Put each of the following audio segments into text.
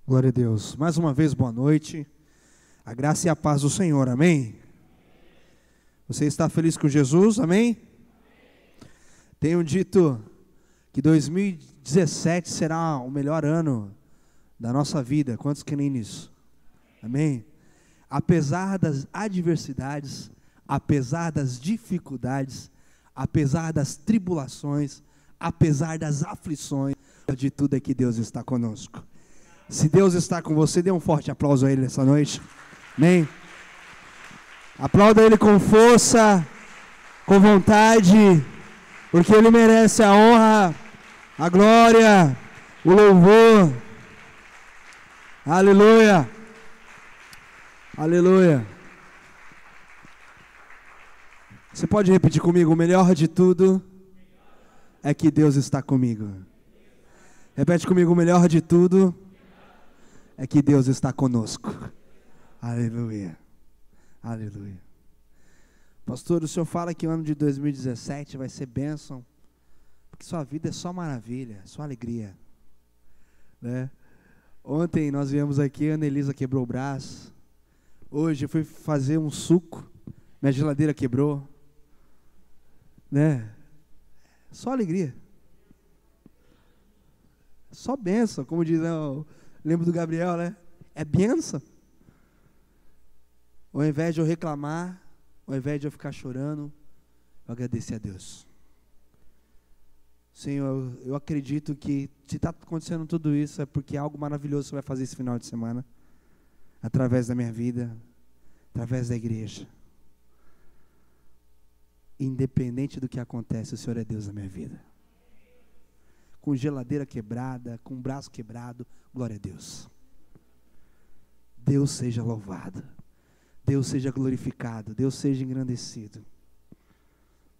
Glória a Deus. Mais uma vez, boa noite. A graça e a paz do Senhor, amém? Você está feliz com Jesus, amém? Tenho dito que 2017 será o melhor ano da nossa vida. Quantos creem nisso? Amém? Apesar das adversidades, apesar das dificuldades, apesar das tribulações, apesar das aflições, de tudo é que Deus está conosco. Se Deus está com você, dê um forte aplauso a Ele nessa noite. Amém? Aplauda Ele com força, com vontade, porque Ele merece a honra, a glória, o louvor. Aleluia. Aleluia. Você pode repetir comigo? O melhor de tudo é que Deus está comigo. Repete comigo: o melhor de tudo é que Deus está conosco. Aleluia. Aleluia. Pastor, o senhor fala que o ano de 2017 vai ser bênção, porque sua vida é só maravilha, só alegria, né? Ontem nós viemos aqui, a Ana Elisa quebrou o braço. Hoje eu fui fazer um suco, minha geladeira quebrou, né? Só alegria, só bênção, como diz, lembro do Gabriel, né? É bênção. Ao invés de eu reclamar, ao invés de eu ficar chorando, eu agradecer a Deus. Senhor, eu acredito que se está acontecendo tudo isso é porque algo maravilhoso você vai fazer esse final de semana, através da minha vida, através da igreja. Independente do que acontece, o Senhor é Deus na minha vida. Com geladeira quebrada, com braço quebrado, glória a Deus. Deus seja louvado, Deus seja glorificado, Deus seja engrandecido,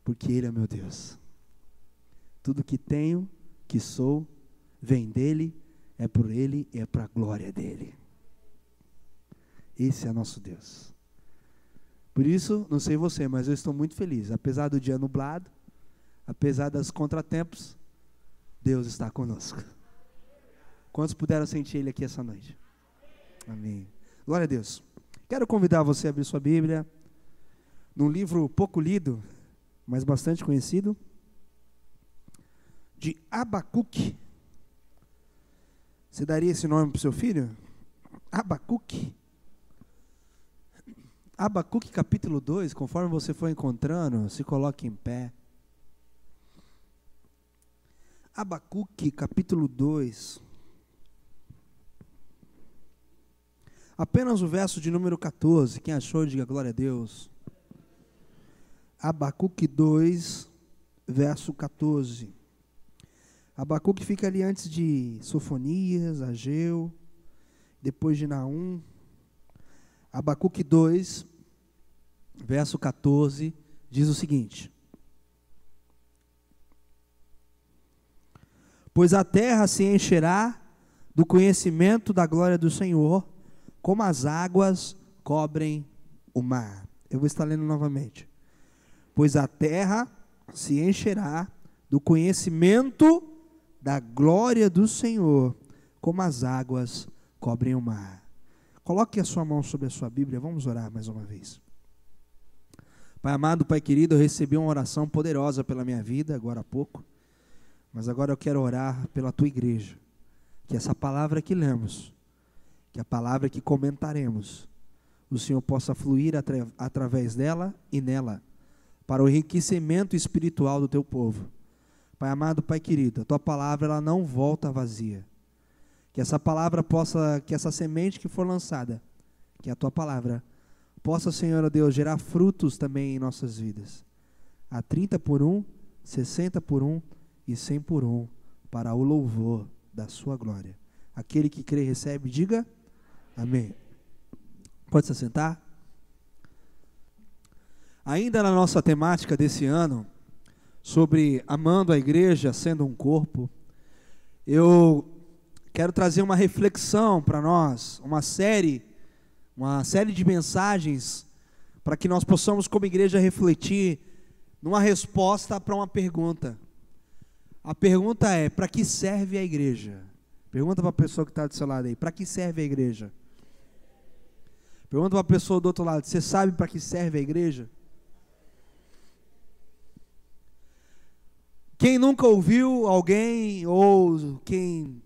porque Ele é meu Deus. Tudo que tenho, que sou, vem dEle, é por Ele e é para a glória dEle. Esse é nosso Deus. Por isso, não sei você, mas eu estou muito feliz. Apesar do dia nublado, apesar dos contratempos, Deus está conosco. Quantos puderam sentir Ele aqui essa noite? Amém. Glória a Deus. Quero convidar você a abrir sua Bíblia num livro pouco lido, mas bastante conhecido, de Abacuque. Você daria esse nome para o seu filho? Abacuque. Abacuque capítulo 2, conforme você for encontrando, se coloque em pé. Abacuque capítulo 2. Apenas o verso de número 14. Quem achou, diga glória a Deus. Abacuque 2, verso 14. Abacuque fica ali antes de Sofonias, Ageu, depois de Naum. Abacuque 2, verso 14, diz o seguinte: pois a terra se encherá do conhecimento da glória do Senhor, como as águas cobrem o mar. Eu vou estar lendo novamente. Pois a terra se encherá do conhecimento da glória do Senhor, como as águas cobrem o mar. Coloque a sua mão sobre a sua Bíblia, vamos orar mais uma vez. Pai amado, Pai querido, eu recebi uma oração poderosa pela minha vida, agora há pouco, mas agora eu quero orar pela tua igreja, que essa palavra que lemos, que a palavra que comentaremos, o Senhor possa fluir através dela e nela, para o enriquecimento espiritual do teu povo. Pai amado, Pai querido, a tua palavra ela não volta vazia. Que essa palavra possa, que essa semente que for lançada, que a tua palavra possa, Senhor Deus, gerar frutos também em nossas vidas. A 30 por 1, 60 por 1 e 100 por 1, para o louvor da sua glória. Aquele que crê e recebe, diga amém. Pode se sentar? Ainda na nossa temática desse ano, sobre amando a igreja, sendo um corpo, eu quero trazer uma reflexão para nós, uma série de mensagens, para que nós possamos como igreja refletir numa resposta para uma pergunta. A pergunta é: para que serve a igreja? Pergunta para a pessoa que está do seu lado aí, para que serve a igreja? Pergunta para a pessoa do outro lado, você sabe para que serve a igreja? Quem nunca ouviu alguém, ou quem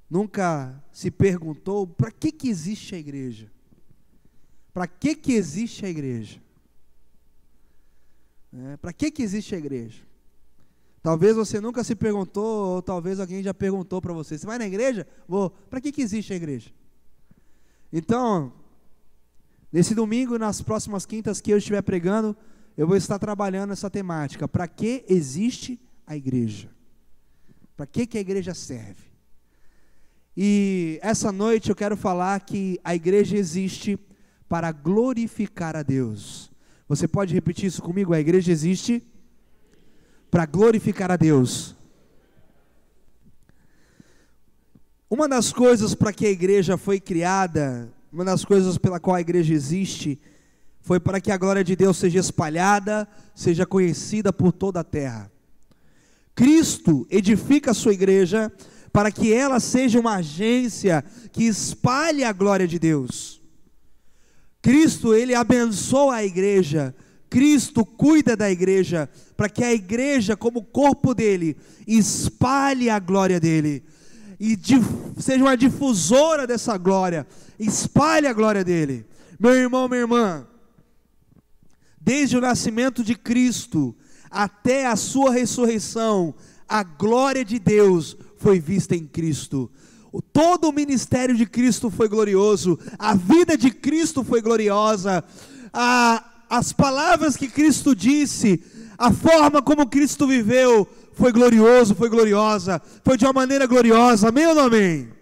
nunca se perguntou, para que existe a igreja? Para que existe a igreja? Para que existe a igreja? Talvez você nunca se perguntou, ou talvez alguém já perguntou para você. Você vai na igreja? Vou. Para que existe a igreja? Então, nesse domingo e nas próximas quintas que eu estiver pregando, eu vou estar trabalhando essa temática. Para que existe a igreja? Para que a igreja serve? E essa noite eu quero falar que a igreja existe para glorificar a Deus. Você pode repetir isso comigo? A igreja existe para glorificar a Deus. Uma das coisas para que a igreja foi criada, uma das coisas pela qual a igreja existe, foi para que a glória de Deus seja espalhada, seja conhecida por toda a terra. Cristo edifica a sua igreja para que ela seja uma agência que espalhe a glória de Deus. Cristo, ele abençoa a igreja. Cristo cuida da igreja, para que a igreja, como corpo dele, espalhe a glória dele, e seja uma difusora dessa glória, espalhe a glória dele. Meu irmão, minha irmã, desde o nascimento de Cristo, até a sua ressurreição, a glória de Deus foi vista em Cristo. Todo o ministério de Cristo foi glorioso, a vida de Cristo foi gloriosa, as palavras que Cristo disse, a forma como Cristo viveu, foi glorioso, foi gloriosa, foi de uma maneira gloriosa, amém ou não amém?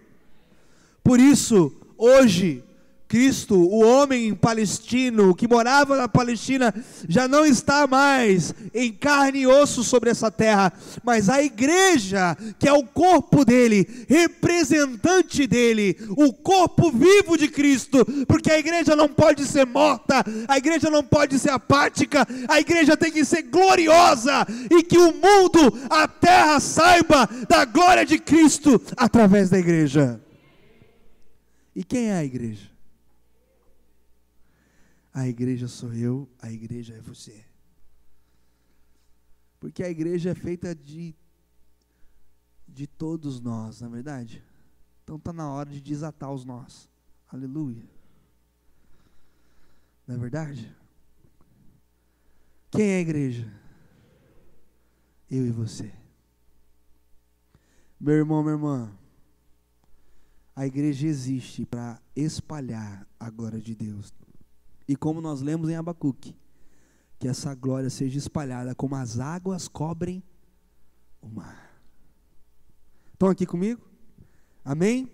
Por isso, hoje, Cristo, o homem palestino, que morava na Palestina, já não está mais em carne e osso sobre essa terra, mas a igreja, que é o corpo dele, representante dele, o corpo vivo de Cristo, porque a igreja não pode ser morta, a igreja não pode ser apática, a igreja tem que ser gloriosa, e que o mundo, a terra saiba da glória de Cristo, através da igreja. E quem é a igreja? A igreja sou eu, a igreja é você. Porque a igreja é feita de todos nós, não é verdade? Então está na hora de desatar os nós. Aleluia. Não é verdade? Quem é a igreja? Eu e você. Meu irmão, minha irmã, a igreja existe para espalhar a glória de Deus. E como nós lemos em Abacuque, que essa glória seja espalhada como as águas cobrem o mar. Estão aqui comigo? Amém?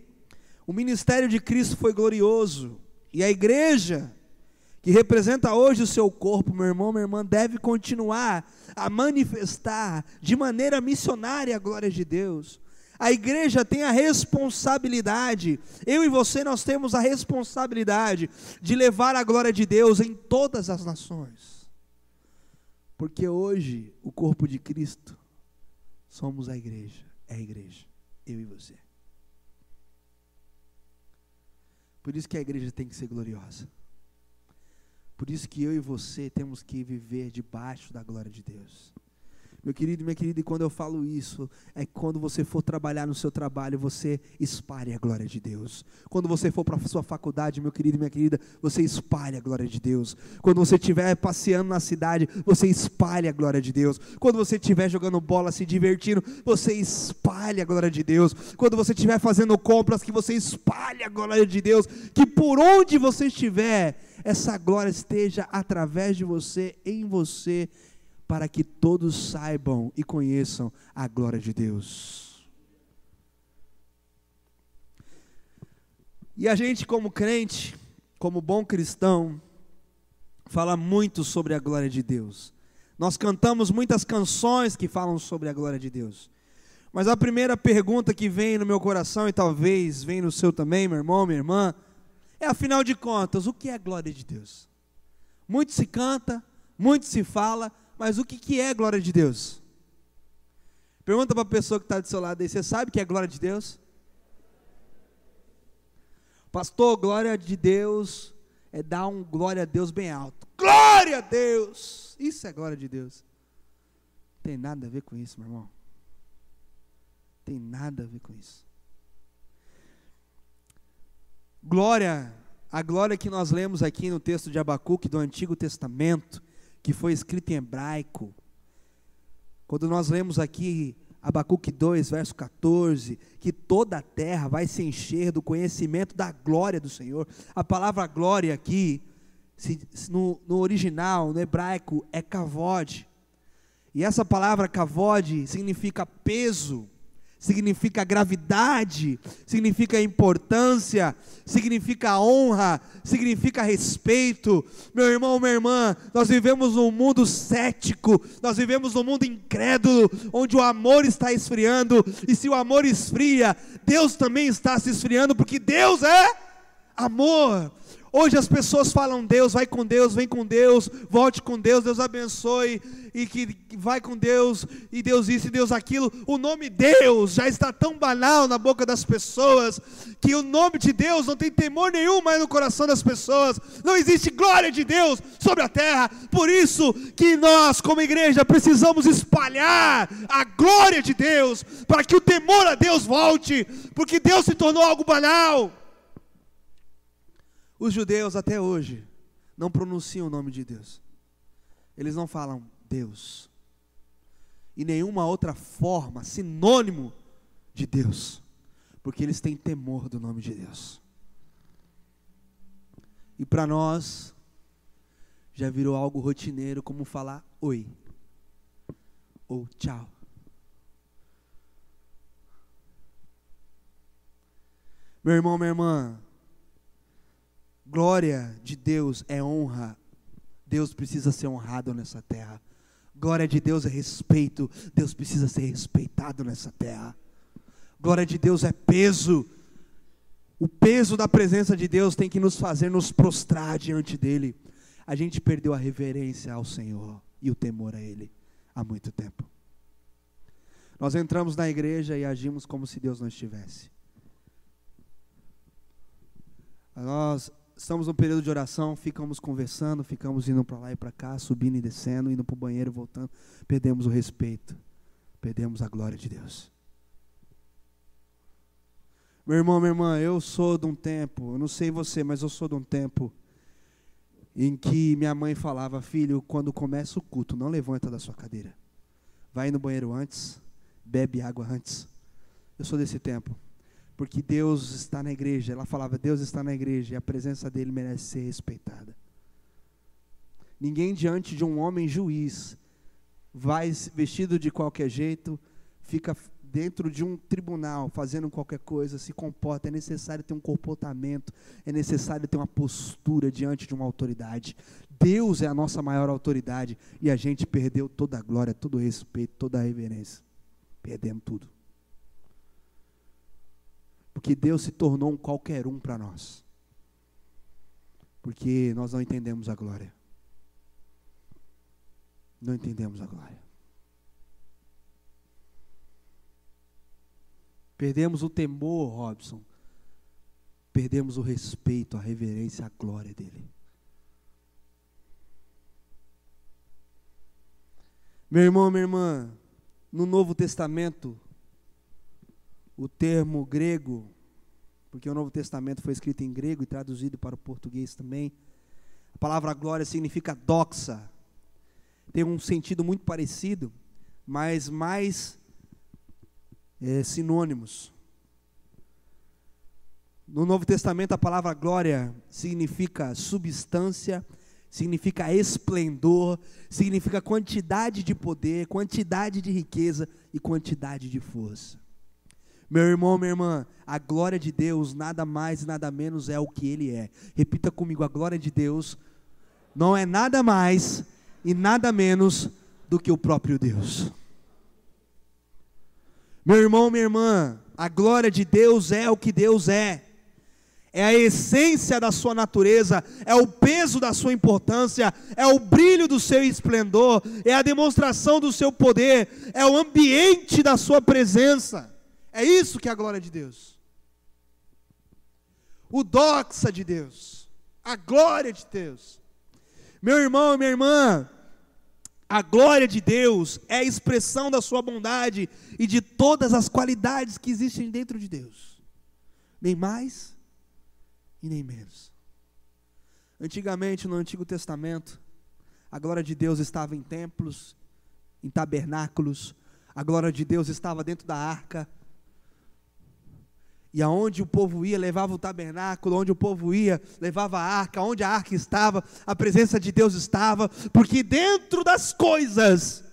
O ministério de Cristo foi glorioso, e a igreja, que representa hoje o seu corpo, meu irmão, minha irmã, deve continuar a manifestar de maneira missionária a glória de Deus. A igreja tem a responsabilidade, eu e você nós temos a responsabilidade de levar a glória de Deus em todas as nações. Porque hoje o corpo de Cristo somos a igreja, é a igreja, eu e você. Por isso que a igreja tem que ser gloriosa. Por isso que eu e você temos que viver debaixo da glória de Deus. Meu querido e minha querida, e quando eu falo isso, é que quando você for trabalhar no seu trabalho, você espalhe a glória de Deus. Quando você for para a sua faculdade, meu querido e minha querida, você espalhe a glória de Deus. Quando você estiver passeando na cidade, você espalhe a glória de Deus. Quando você estiver jogando bola, se divertindo, você espalhe a glória de Deus. Quando você estiver fazendo compras, que você espalhe a glória de Deus. Que por onde você estiver, essa glória esteja através de você, em você, para que todos saibam e conheçam a glória de Deus. E a gente, como crente, como bom cristão, fala muito sobre a glória de Deus. Nós cantamos muitas canções que falam sobre a glória de Deus. Mas a primeira pergunta que vem no meu coração, e talvez vem no seu também, meu irmão, minha irmã, é, afinal de contas, o que é a glória de Deus? Muito se canta, muito se fala, mas o que é a glória de Deus? Pergunta para a pessoa que está do seu lado aí, você sabe o que é a glória de Deus? Pastor, glória de Deus é dar um glória a Deus bem alto. Glória a Deus! Isso é glória de Deus. Não tem nada a ver com isso, meu irmão. Tem nada a ver com isso. Glória, a glória que nós lemos aqui no texto de Abacuque do Antigo Testamento, que foi escrito em hebraico. Quando nós lemos aqui Abacuque 2, verso 14, que toda a terra vai se encher do conhecimento da glória do Senhor. A palavra glória aqui, no original, no hebraico, é kavod. E essa palavra kavod significa peso, significa gravidade, significa importância, significa honra, significa respeito. Meu irmão, minha irmã, nós vivemos num mundo cético, nós vivemos num mundo incrédulo, onde o amor está esfriando, e se o amor esfria, Deus também está se esfriando, porque Deus é amor. Hoje as pessoas falam Deus, vai com Deus, vem com Deus, volte com Deus, Deus abençoe, e que vai com Deus, e Deus isso e Deus aquilo. O nome Deus já está tão banal na boca das pessoas, que o nome de Deus não tem temor nenhum mais no coração das pessoas. Não existe glória de Deus sobre a terra. Por isso que nós como igreja precisamos espalhar a glória de Deus, para que o temor a Deus volte, porque Deus se tornou algo banal. Os judeus até hoje não pronunciam o nome de Deus. Eles não falam Deus. E nenhuma outra forma, sinônimo de Deus. Porque eles têm temor do nome de Deus. E para nós, já virou algo rotineiro, como falar oi. Ou tchau. Meu irmão, minha irmã, glória de Deus é honra. Deus precisa ser honrado nessa terra. Glória de Deus é respeito. Deus precisa ser respeitado nessa terra. Glória de Deus é peso. O peso da presença de Deus tem que nos fazer nos prostrar diante dEle. A gente perdeu a reverência ao Senhor e o temor a Ele há muito tempo. Nós entramos na igreja e agimos como se Deus não estivesse. Nós estamos num período de oração, ficamos conversando, ficamos indo para lá e para cá, subindo e descendo, indo para o banheiro, voltando. Perdemos o respeito, perdemos a glória de Deus. Meu irmão, minha irmã, eu sou de um tempo, eu não sei você, mas eu sou de um tempo em que minha mãe falava: filho, quando começa o culto, não levanta da sua cadeira. Vai no banheiro antes, bebe água antes. Eu sou desse tempo. Porque Deus está na igreja. Ela falava: Deus está na igreja e a presença dele merece ser respeitada. Ninguém diante de um homem juiz vai vestido de qualquer jeito, fica dentro de um tribunal fazendo qualquer coisa, se comporta. É necessário ter um comportamento, é necessário ter uma postura diante de uma autoridade. Deus é a nossa maior autoridade e a gente perdeu toda a glória, todo o respeito, toda a reverência. Perdemos tudo. Porque Deus se tornou um qualquer um para nós. Porque nós não entendemos a glória. Não entendemos a glória. Perdemos o temor, Robson. Perdemos o respeito, a reverência, a glória dele. Meu irmão, minha irmã, no Novo Testamento, o termo grego, porque o Novo Testamento foi escrito em grego e traduzido para o português também, a palavra glória significa doxa. Tem um sentido muito parecido, mas mais sinônimos. No Novo Testamento a palavra glória significa substância, significa esplendor, significa quantidade de poder, quantidade de riqueza e quantidade de força. Meu irmão, minha irmã, a glória de Deus nada mais e nada menos é o que Ele é. Repita comigo: a glória de Deus não é nada mais e nada menos do que o próprio Deus. Meu irmão, minha irmã, a glória de Deus é o que Deus é. É a essência da sua natureza, é o peso da sua importância, é o brilho do seu esplendor, é a demonstração do seu poder, é o ambiente da sua presença. É isso que é a glória de Deus. o doxa de Deus, a glória de Deus. Meu irmão, minha irmã, a glória de Deus é a expressão da sua bondade e de todas as qualidades que existem dentro de Deus, nem mais e nem menos. Antigamente, no Antigo Testamento, a glória de Deus estava em templos, em tabernáculos, a glória de Deus estava dentro da arca, e aonde o povo ia, levava o tabernáculo, onde o povo ia, levava a arca, onde a arca estava, a presença de Deus estava, porque dentro das coisas,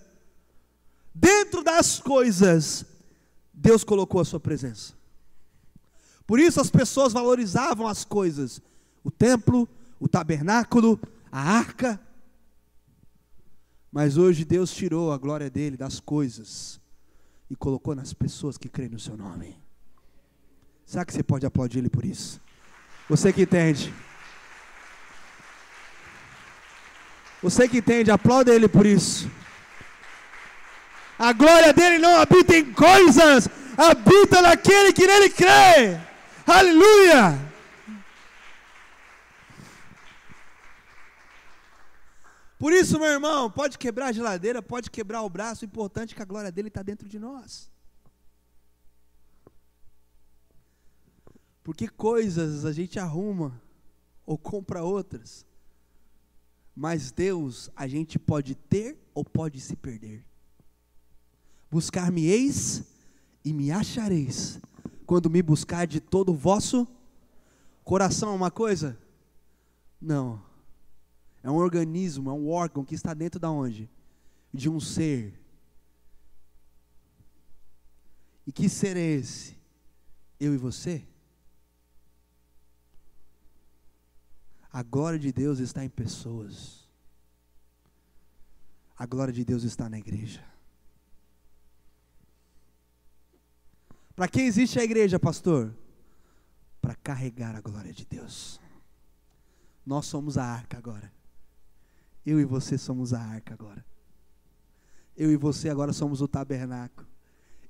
Deus colocou a sua presença. Por isso as pessoas valorizavam as coisas, o templo, o tabernáculo, a arca. Mas hoje Deus tirou a glória dele das coisas e colocou nas pessoas que creem no seu nome. Será que você pode aplaudir ele por isso? Você que entende. Você que entende, aplauda ele por isso. A glória dele não habita em coisas, habita naquele que nele crê. Aleluia! Por isso, meu irmão, pode quebrar a geladeira, pode quebrar o braço, o importante é que a glória dele está dentro de nós. Porque coisas a gente arruma ou compra outras, mas Deus a gente pode ter ou pode se perder. Buscar-me-eis e me achareis, quando me buscar de todo o vosso coração. Uma coisa? Não. É um organismo, é um órgão que está dentro da onde? De um ser. E que ser é esse? Eu e você? A glória de Deus está em pessoas. A glória de Deus está na igreja. Para que existe a igreja, pastor? Para carregar a glória de Deus. Nós somos a arca agora. Eu e você somos a arca agora. Eu e você agora somos o tabernáculo.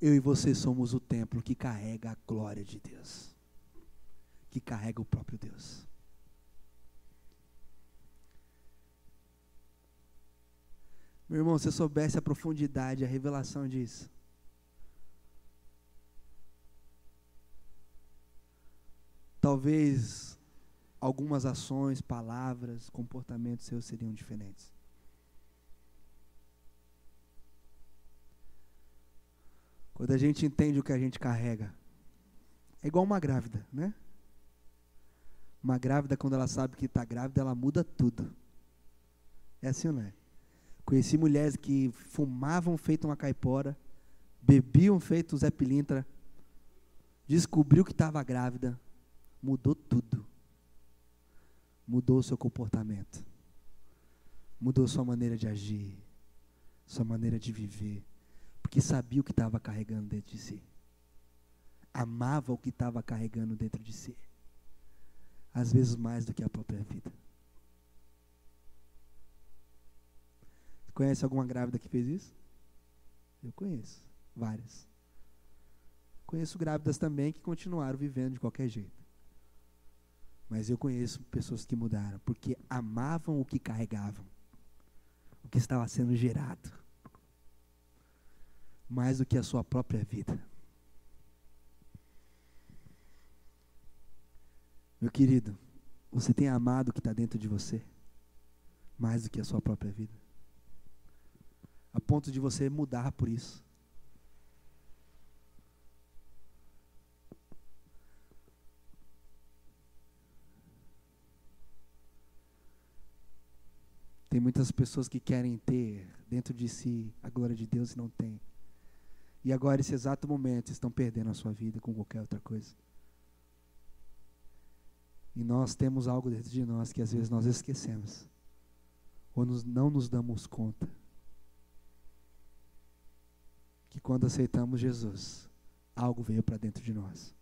Eu e você somos o templo que carrega a glória de Deus. Que carrega o próprio Deus. Meu irmão, se você soubesse a profundidade, a revelação disso. Talvez algumas ações, palavras, comportamentos seus seriam diferentes. Quando a gente entende o que a gente carrega, é igual uma grávida, né? Uma grávida, quando ela sabe que está grávida, ela muda tudo. É assim ou não é? Conheci mulheres que fumavam feito uma caipora, bebiam feito Zé Pilintra, descobriu que estava grávida, mudou tudo. Mudou o seu comportamento, mudou sua maneira de agir, sua maneira de viver, porque sabia o que estava carregando dentro de si, amava o que estava carregando dentro de si, às vezes mais do que a própria vida. Conhece alguma grávida que fez isso? Eu conheço, várias. Conheço grávidas também que continuaram vivendo de qualquer jeito. Mas eu conheço pessoas que mudaram, porque amavam o que carregavam, o que estava sendo gerado, mais do que a sua própria vida. Meu querido, você tem amado o que está dentro de você, mais do que a sua própria vida, a ponto de você mudar por isso. Tem muitas pessoas que querem ter dentro de si a glória de Deus e não tem. E agora, nesse exato momento, estão perdendo a sua vida com qualquer outra coisa. E nós temos algo dentro de nós que às vezes nós esquecemos, ou não nos damos conta, que quando aceitamos Jesus, algo veio para dentro de nós.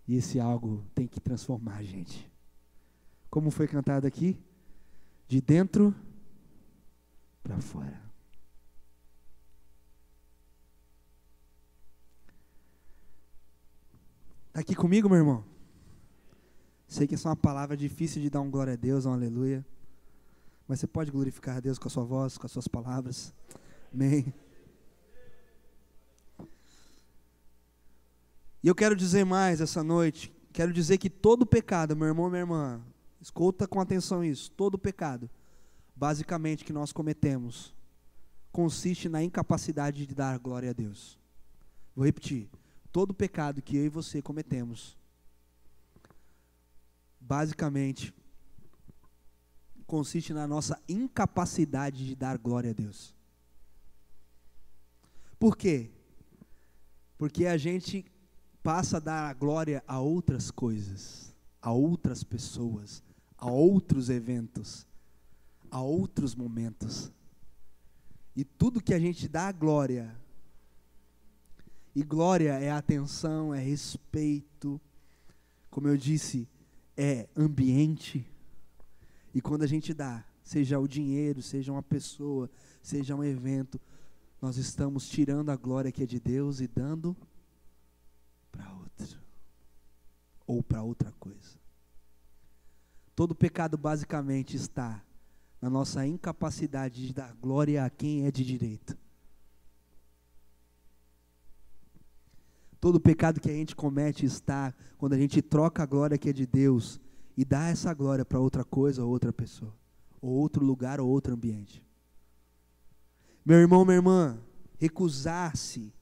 E esse algo tem que transformar a gente. Como foi cantado aqui? De dentro para fora. Está aqui comigo, meu irmão? Sei que essa é uma palavra difícil de dar um glória a Deus, um aleluia. Mas você pode glorificar a Deus com a sua voz, com as suas palavras. Amém. E eu quero dizer mais essa noite. Quero dizer que todo pecado, meu irmão, minha irmã, escuta com atenção isso. Todo pecado, basicamente, que nós cometemos, consiste na incapacidade de dar glória a Deus. Vou repetir. Todo pecado que eu e você cometemos, basicamente, consiste na nossa incapacidade de dar glória a Deus. Por quê? Porque a gente passa a dar a glória a outras coisas, a outras pessoas, a outros eventos, a outros momentos. E tudo que a gente dá a glória, e glória é atenção, é respeito, como eu disse, é ambiente. E quando a gente dá, seja o dinheiro, seja uma pessoa, seja um evento, nós estamos tirando a glória que é de Deus e dando para outro, ou para outra coisa. Todo pecado basicamente está na nossa incapacidade de dar glória a quem é de direito. Todo pecado que a gente comete está quando a gente troca a glória que é de Deus e dá essa glória para outra coisa ou outra pessoa, ou outro lugar ou outro ambiente. Meu irmão, minha irmã, recusar-se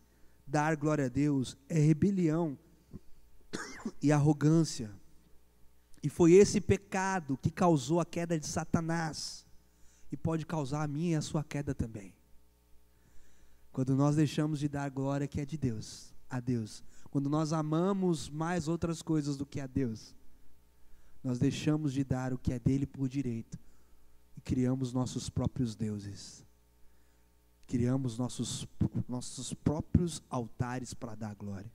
dar glória a Deus é rebelião e arrogância. E foi esse pecado que causou a queda de Satanás e pode causar a minha e a sua queda também. Quando nós deixamos de dar a glória que é de Deus, a Deus, quando nós amamos mais outras coisas do que a Deus, nós deixamos de dar o que é dele por direito e criamos nossos próprios deuses. Criamos nossos próprios altares para dar glória.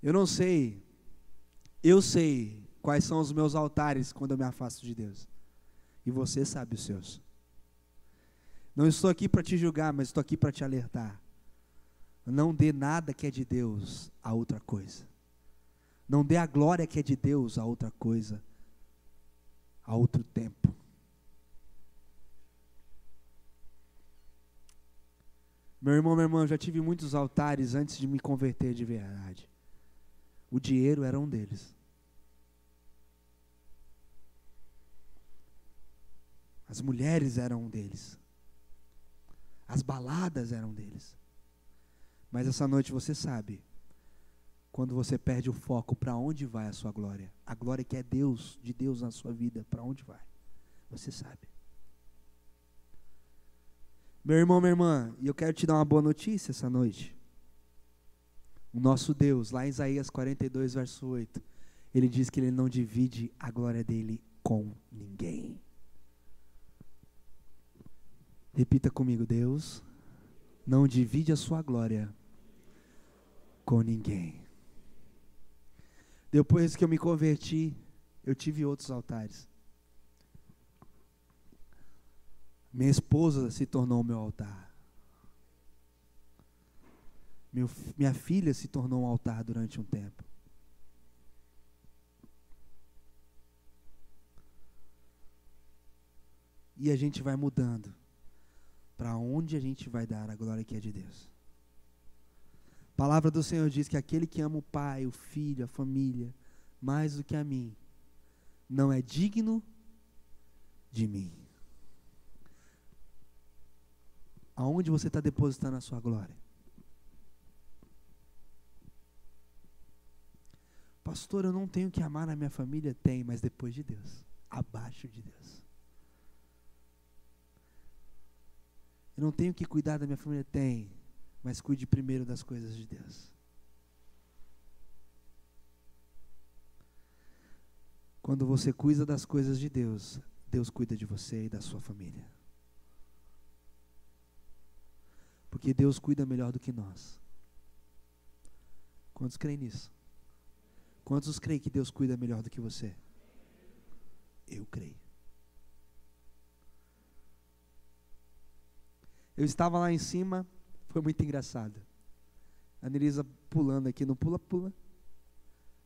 Eu sei quais são os meus altares quando eu me afasto de Deus. E você sabe os seus. Não estou aqui para te julgar, mas estou aqui para te alertar. Não dê nada que é de Deus a outra coisa. Não dê a glória que é de Deus a outra coisa, a outro tempo. Meu irmão, minha irmã, eu já tive muitos altares antes de me converter de verdade. O dinheiro era um deles. As mulheres eram um deles. As baladas eram um deles. Mas essa noite você sabe, quando você perde o foco, para onde vai a sua glória? A glória que é Deus, de Deus na sua vida, para onde vai? Você sabe. Meu irmão, minha irmã, e eu quero te dar uma boa notícia essa noite. O nosso Deus, lá em Isaías 42, verso 8, Ele diz que Ele não divide a glória dEle com ninguém. Repita comigo: Deus não divide a sua glória com ninguém. Depois que eu me converti, eu tive outros altares. Minha esposa se tornou o meu altar. Minha filha se tornou um altar durante um tempo. E a gente vai mudando para onde a gente vai dar a glória que é de Deus. A palavra do Senhor diz que aquele que ama o pai, o filho, a família, mais do que a mim, não é digno de mim. Aonde você está depositando a sua glória? Pastor, eu não tenho que amar a minha família? Tem, mas depois de Deus, abaixo de Deus. Eu não tenho que cuidar da minha família? Tem, mas cuide primeiro das coisas de Deus. Quando você cuida das coisas de Deus, Deus cuida de você e da sua família. Porque Deus cuida melhor do que nós. Quantos creem nisso? Quantos creem que Deus cuida melhor do que você? Eu creio. Eu estava lá em cima, foi muito engraçado. A Anelisa pulando aqui, não pula, pula.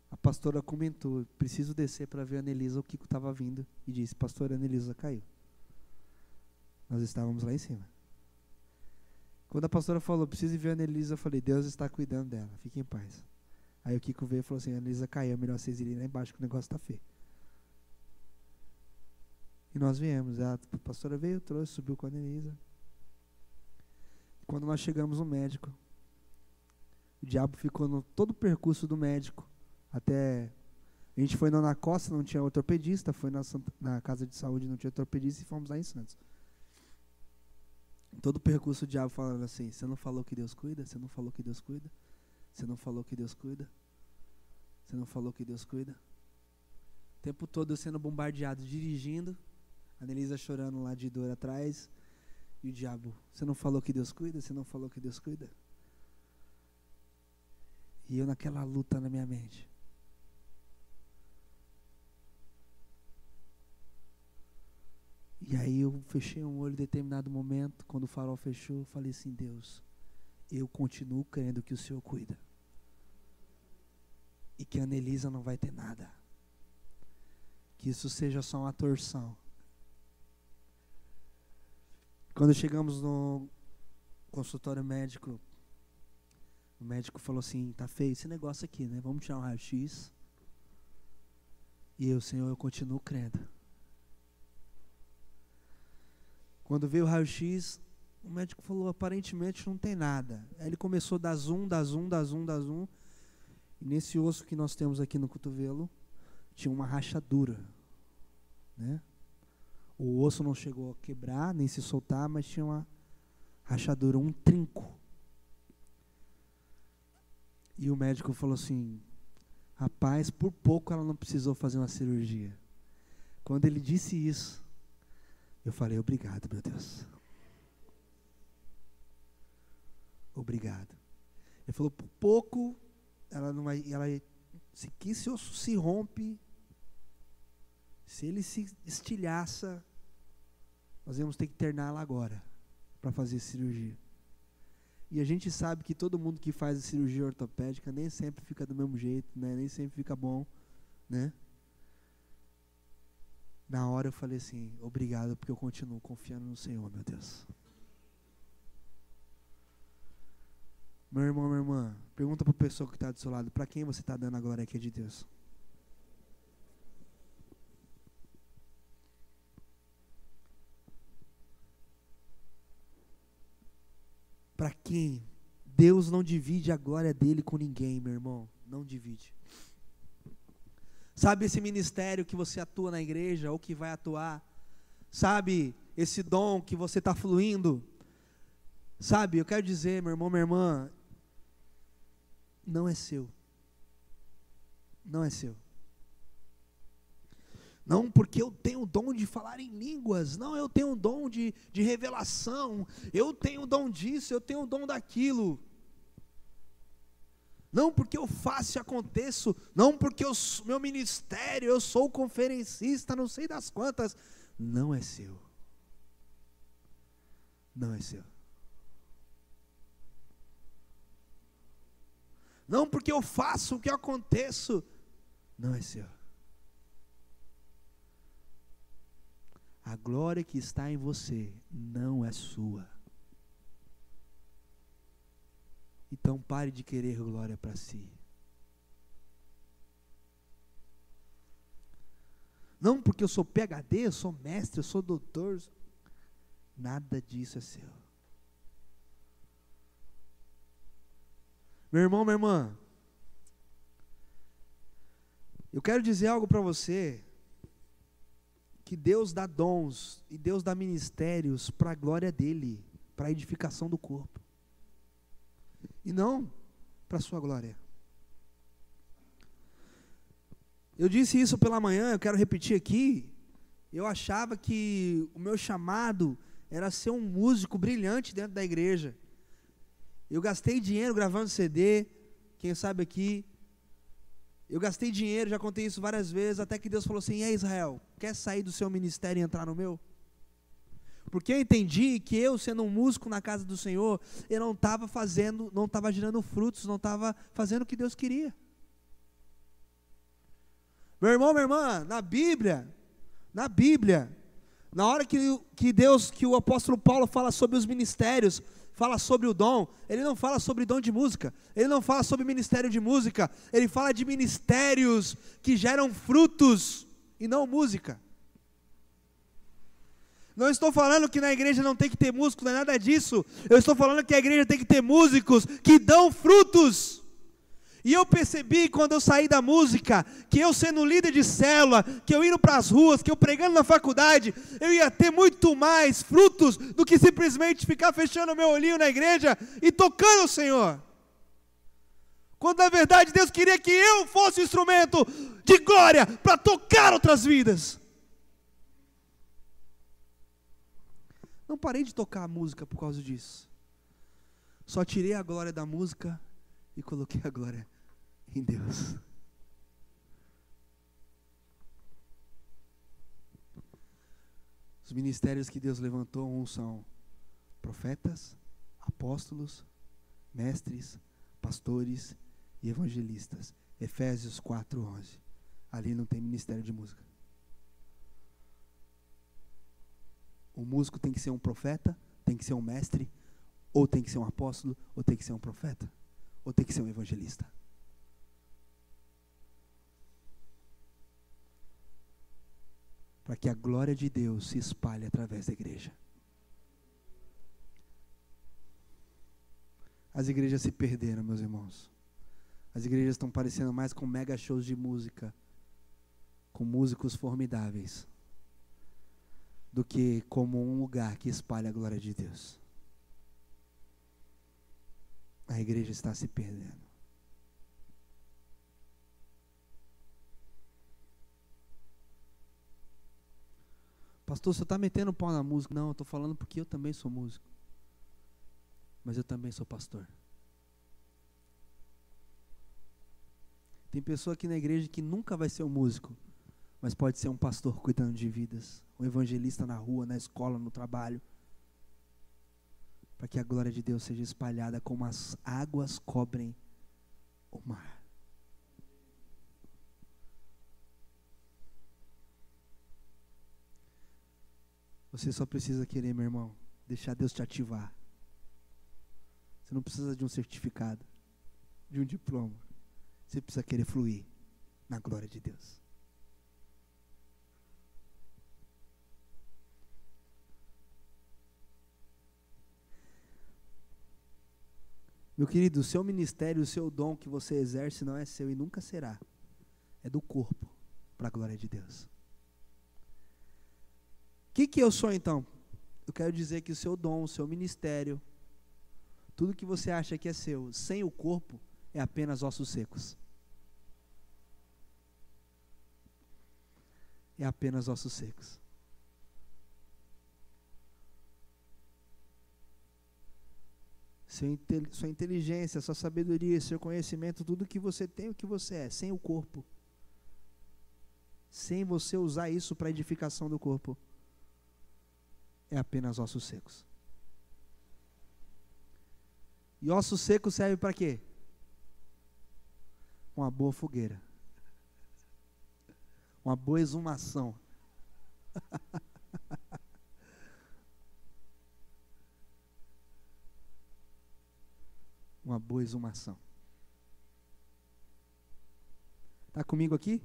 A pastora comentou, preciso descer para ver a Anelisa, o Kiko estava vindo, e disse, pastora, a Anelisa caiu. Nós estávamos lá em cima. Quando a pastora falou, preciso ver a Anelisa, eu falei, Deus está cuidando dela, fique em paz. Aí o Kiko veio e falou assim, a Anelisa caiu, é melhor vocês irem lá embaixo que o negócio está feio. E nós viemos, a pastora veio, trouxe, subiu com a Anelisa. Quando nós chegamos no médico, o diabo ficou no todo o percurso do médico, até, a gente foi na Costa, não tinha ortopedista, foi na casa de saúde, não tinha ortopedista, e fomos lá em Santos. Todo o percurso o diabo falando assim, você não falou que Deus cuida? Você não falou que Deus cuida? Você não falou que Deus cuida? Você não falou que Deus cuida? O tempo todo eu sendo bombardeado, dirigindo, a Anelisa chorando lá de dor atrás, e o diabo, você não falou que Deus cuida? Você não falou que Deus cuida? E eu naquela luta na minha mente. E aí eu fechei um olho em determinado momento, quando o farol fechou, eu falei assim, Deus, eu continuo crendo que o Senhor cuida. E que a Anelisa não vai ter nada. Que isso seja só uma torção. Quando chegamos no consultório médico, o médico falou assim, tá feio esse negócio aqui, né? Vamos tirar um raio-x. E eu, Senhor, eu continuo crendo. Quando veio o raio-x, o médico falou, aparentemente não tem nada. Aí ele começou a dar zoom. E nesse osso que nós temos aqui no cotovelo, tinha uma rachadura, né? O osso não chegou a quebrar, nem se soltar, mas tinha uma rachadura, um trinco. E o médico falou assim, rapaz, por pouco ela não precisou fazer uma cirurgia. Quando ele disse isso, eu falei, obrigado, meu Deus. Obrigado. Ele falou, por pouco, ela não vai, se esse osso se rompe, se ele se estilhaça, nós vamos ter que interná-la agora, para fazer cirurgia. E a gente sabe que todo mundo que faz cirurgia ortopédica nem sempre fica do mesmo jeito, né? Nem sempre fica bom, né? Na hora eu falei assim, obrigado, porque eu continuo confiando no Senhor, meu Deus. Meu irmão, minha irmã, pergunta para a pessoa que está do seu lado, para quem você está dando a glória aqui de Deus? Para quem? Deus não divide a glória dele com ninguém, meu irmão, não divide. Sabe esse ministério que você atua na igreja, ou que vai atuar? Sabe esse dom que você está fluindo? Sabe, eu quero dizer, meu irmão, minha irmã, não é seu. Não é seu. Não porque eu tenho o dom de falar em línguas, não, eu tenho o dom de revelação, eu tenho o dom disso, eu tenho o dom daquilo. Não porque eu faço e aconteço, não porque meu ministério, eu sou conferencista, não sei das quantas. Não é seu. Não é seu. Não porque eu faço o que eu aconteço, não é seu. A glória que está em você não é sua. Então pare de querer glória para si. Não porque eu sou PhD, eu sou mestre, eu sou doutor. Nada disso é seu. Meu irmão, minha irmã, eu quero dizer algo para você, que Deus dá dons e Deus dá ministérios para a glória dele, para a edificação do corpo. E não para a sua glória. Eu disse isso pela manhã, eu quero repetir aqui. Eu achava que o meu chamado era ser um músico brilhante dentro da igreja. Eu gastei dinheiro gravando CD, quem sabe aqui. Eu gastei dinheiro, já contei isso várias vezes, até que Deus falou assim, Israel, quer sair do seu ministério e entrar no meu? Porque eu entendi que eu, sendo um músico na casa do Senhor, eu não estava gerando frutos, não estava fazendo o que Deus queria. Meu irmão, minha irmã, na Bíblia, na hora que o apóstolo Paulo fala sobre os ministérios, fala sobre o dom, ele não fala sobre dom de música, ele não fala sobre ministério de música, ele fala de ministérios que geram frutos e não música. Não estou falando que na igreja não tem que ter músicos, não é nada disso. Eu estou falando que a igreja tem que ter músicos que dão frutos. E eu percebi quando eu saí da música, que eu sendo líder de célula, que eu indo para as ruas, que eu pregando na faculdade, eu ia ter muito mais frutos do que simplesmente ficar fechando o meu olhinho na igreja e tocando o Senhor. Quando na verdade Deus queria que eu fosse um instrumento de glória para tocar outras vidas. Não parei de tocar a música por causa disso. Só tirei a glória da música e coloquei a glória em Deus. Os ministérios que Deus levantou, uns são profetas, apóstolos, mestres, pastores e evangelistas. Efésios 4:11. Ali não tem ministério de música. O músico tem que ser um profeta, tem que ser um mestre, ou tem que ser um apóstolo, ou tem que ser um profeta, ou tem que ser um evangelista. Para que a glória de Deus se espalhe através da igreja. As igrejas se perderam, meus irmãos. As igrejas estão parecendo mais com mega shows de música, com músicos formidáveis, do que como um lugar que espalha a glória de Deus. A igreja está se perdendo. Pastor, você está metendo pau na música? Não, eu estou falando porque eu também sou músico. Mas eu também sou pastor. Tem pessoa aqui na igreja que nunca vai ser um músico, mas pode ser um pastor cuidando de vidas, um evangelista na rua, na escola, no trabalho, para que a glória de Deus seja espalhada como as águas cobrem o mar. Você só precisa querer, meu irmão, deixar Deus te ativar. Você não precisa de um certificado, de um diploma. Você precisa querer fluir na glória de Deus. Meu querido, o seu ministério, o seu dom que você exerce não é seu e nunca será. É do corpo, para a glória de Deus. O que eu sou então? Eu quero dizer que o seu dom, o seu ministério, tudo que você acha que é seu, sem o corpo, é apenas ossos secos. É apenas ossos secos. Sua inteligência, sua sabedoria, seu conhecimento, tudo que você tem, o que você é, sem o corpo. Sem você usar isso para edificação do corpo, é apenas ossos secos. E ossos secos serve para quê? Uma boa fogueira. Uma boa exumação. Uma boa exumação. Está comigo aqui?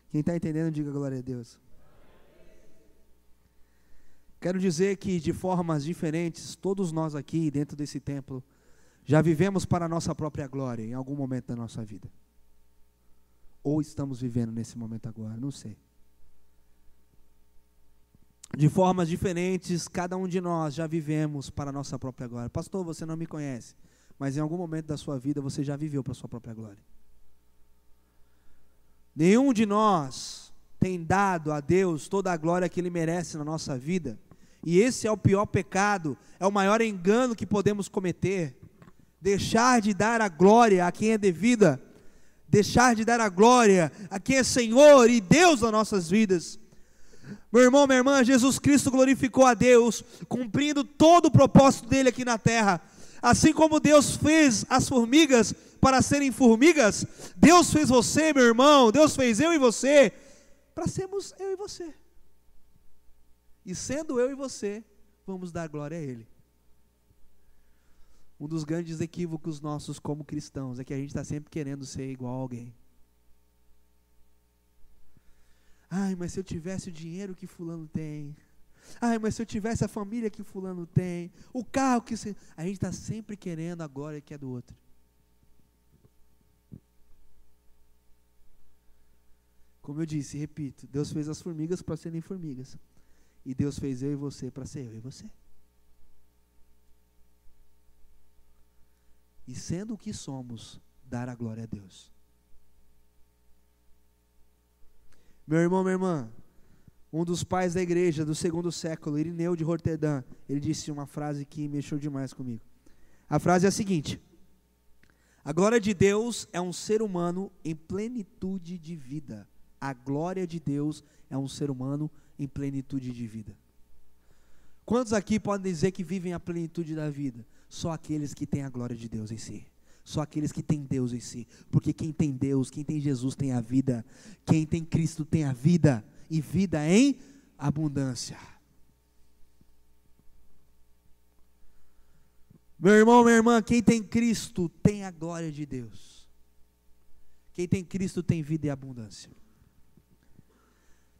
Quem está entendendo, diga glória a Deus. Quero dizer que de formas diferentes, todos nós aqui dentro desse templo, já vivemos para a nossa própria glória em algum momento da nossa vida. Ou estamos vivendo nesse momento agora, não sei. De formas diferentes, cada um de nós já vivemos para a nossa própria glória. Pastor, você não me conhece, mas em algum momento da sua vida você já viveu para a sua própria glória. Nenhum de nós tem dado a Deus toda a glória que Ele merece na nossa vida. E esse é o pior pecado, é o maior engano que podemos cometer. Deixar de dar a glória a quem é devida. Deixar de dar a glória a quem é Senhor e Deus nas nossas vidas. Meu irmão, minha irmã, Jesus Cristo glorificou a Deus, cumprindo todo o propósito dele aqui na terra. Assim como Deus fez as formigas para serem formigas, Deus fez você, meu irmão, Deus fez eu e você, para sermos eu e você. E sendo eu e você, vamos dar glória a Ele. Um dos grandes equívocos nossos como cristãos é que a gente está sempre querendo ser igual a alguém. Ai, mas se eu tivesse o dinheiro que fulano tem. Ai, mas se eu tivesse a família que fulano tem. O carro que... A gente está sempre querendo a glória que é do outro. Como eu disse, repito, Deus fez as formigas para serem formigas. E Deus fez eu e você para ser eu e você. E sendo o que somos, dar a glória a Deus. Meu irmão, minha irmã, um dos pais da igreja do segundo século, Irineu de Roterdã, ele disse uma frase que mexeu demais comigo. A frase é a seguinte: a glória de Deus é um ser humano em plenitude de vida. A glória de Deus é um ser humano em plenitude de vida. Quantos aqui podem dizer que vivem a plenitude da vida? Só aqueles que têm a glória de Deus em si. Só aqueles que têm Deus em si. Porque quem tem Deus, quem tem Jesus tem a vida. Quem tem Cristo tem a vida. E vida em abundância. Meu irmão, minha irmã, quem tem Cristo tem a glória de Deus. Quem tem Cristo tem vida e abundância.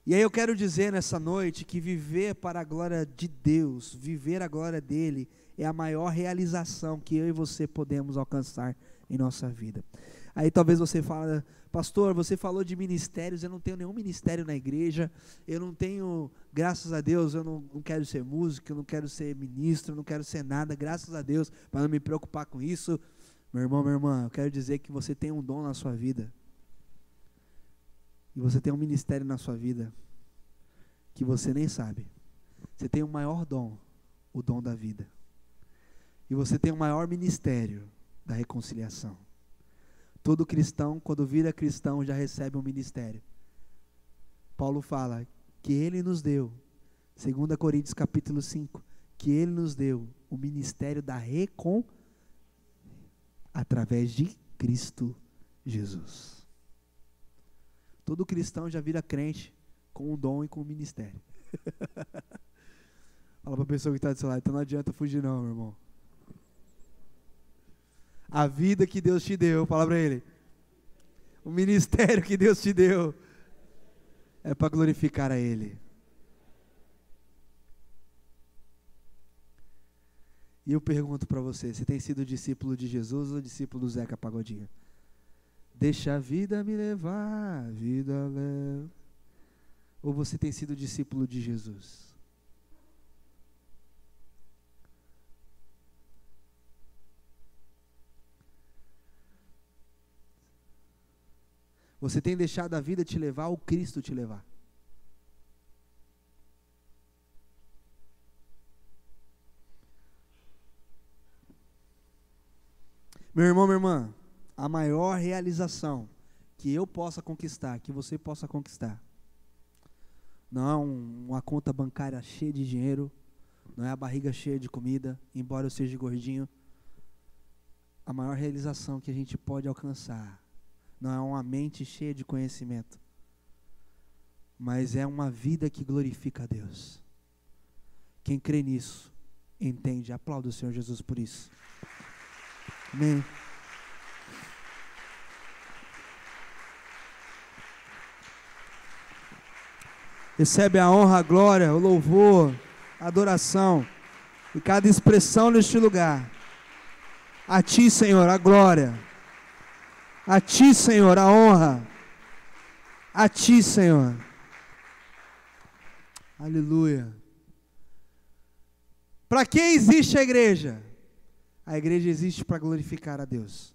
E aí eu quero dizer nessa noite que viver para a glória de Deus, viver a glória dele, é a maior realização que eu e você podemos alcançar em nossa vida. Aí talvez você fale, pastor, você falou de ministérios, eu não tenho nenhum ministério na igreja, eu não tenho, graças a Deus, eu não quero ser músico, eu não quero ser ministro, eu não quero ser nada, graças a Deus, para não me preocupar com isso. Meu irmão, minha irmã, eu quero dizer que você tem um dom na sua vida, e você tem um ministério na sua vida, que você nem sabe. Você tem o maior dom, o dom da vida. E você tem o maior ministério da reconciliação. Todo cristão, quando vira cristão, já recebe um ministério. Paulo fala que ele nos deu, 2 Coríntios capítulo 5, que ele nos deu o ministério da reconciliação através de Cristo Jesus. Todo cristão já vira crente com um dom e com um ministério. Fala para a pessoa que está do seu lado, então não adianta fugir não, meu irmão. A vida que Deus te deu, fala para ele, o ministério que Deus te deu, é para glorificar a Ele. E eu pergunto para você, você tem sido discípulo de Jesus ou discípulo do Zeca Pagodinho? Deixa a vida me levar, a vida leva. Ou você tem sido discípulo de Jesus? Você tem deixado a vida te levar ou Cristo te levar? Meu irmão, minha irmã, a maior realização que eu possa conquistar, que você possa conquistar, não é uma conta bancária cheia de dinheiro, não é a barriga cheia de comida, embora eu seja gordinho. A maior realização que a gente pode alcançar não é uma mente cheia de conhecimento, mas é uma vida que glorifica a Deus. Quem crê nisso, entende. Aplauda o Senhor Jesus por isso. Amém. Recebe a honra, a glória, o louvor, a adoração e cada expressão neste lugar. A Ti, Senhor, a glória. A Ti, Senhor, a honra. A Ti, Senhor. Aleluia. Para que existe a igreja? A igreja existe para glorificar a Deus.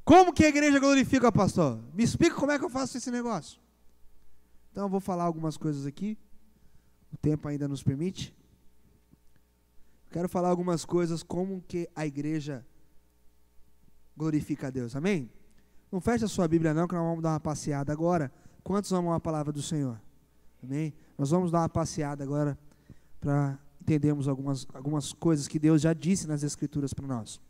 Como que a igreja glorifica, pastor? Me explica como é que eu faço esse negócio. Então eu vou falar algumas coisas aqui. O tempo ainda nos permite. Quero falar algumas coisas como que a igreja glorifica a Deus. Amém? Não feche a sua Bíblia não, que nós vamos dar uma passeada agora. Quantos amam a palavra do Senhor? Amém? Nós vamos dar uma passeada agora para entendermos algumas coisas que Deus já disse nas Escrituras para nós.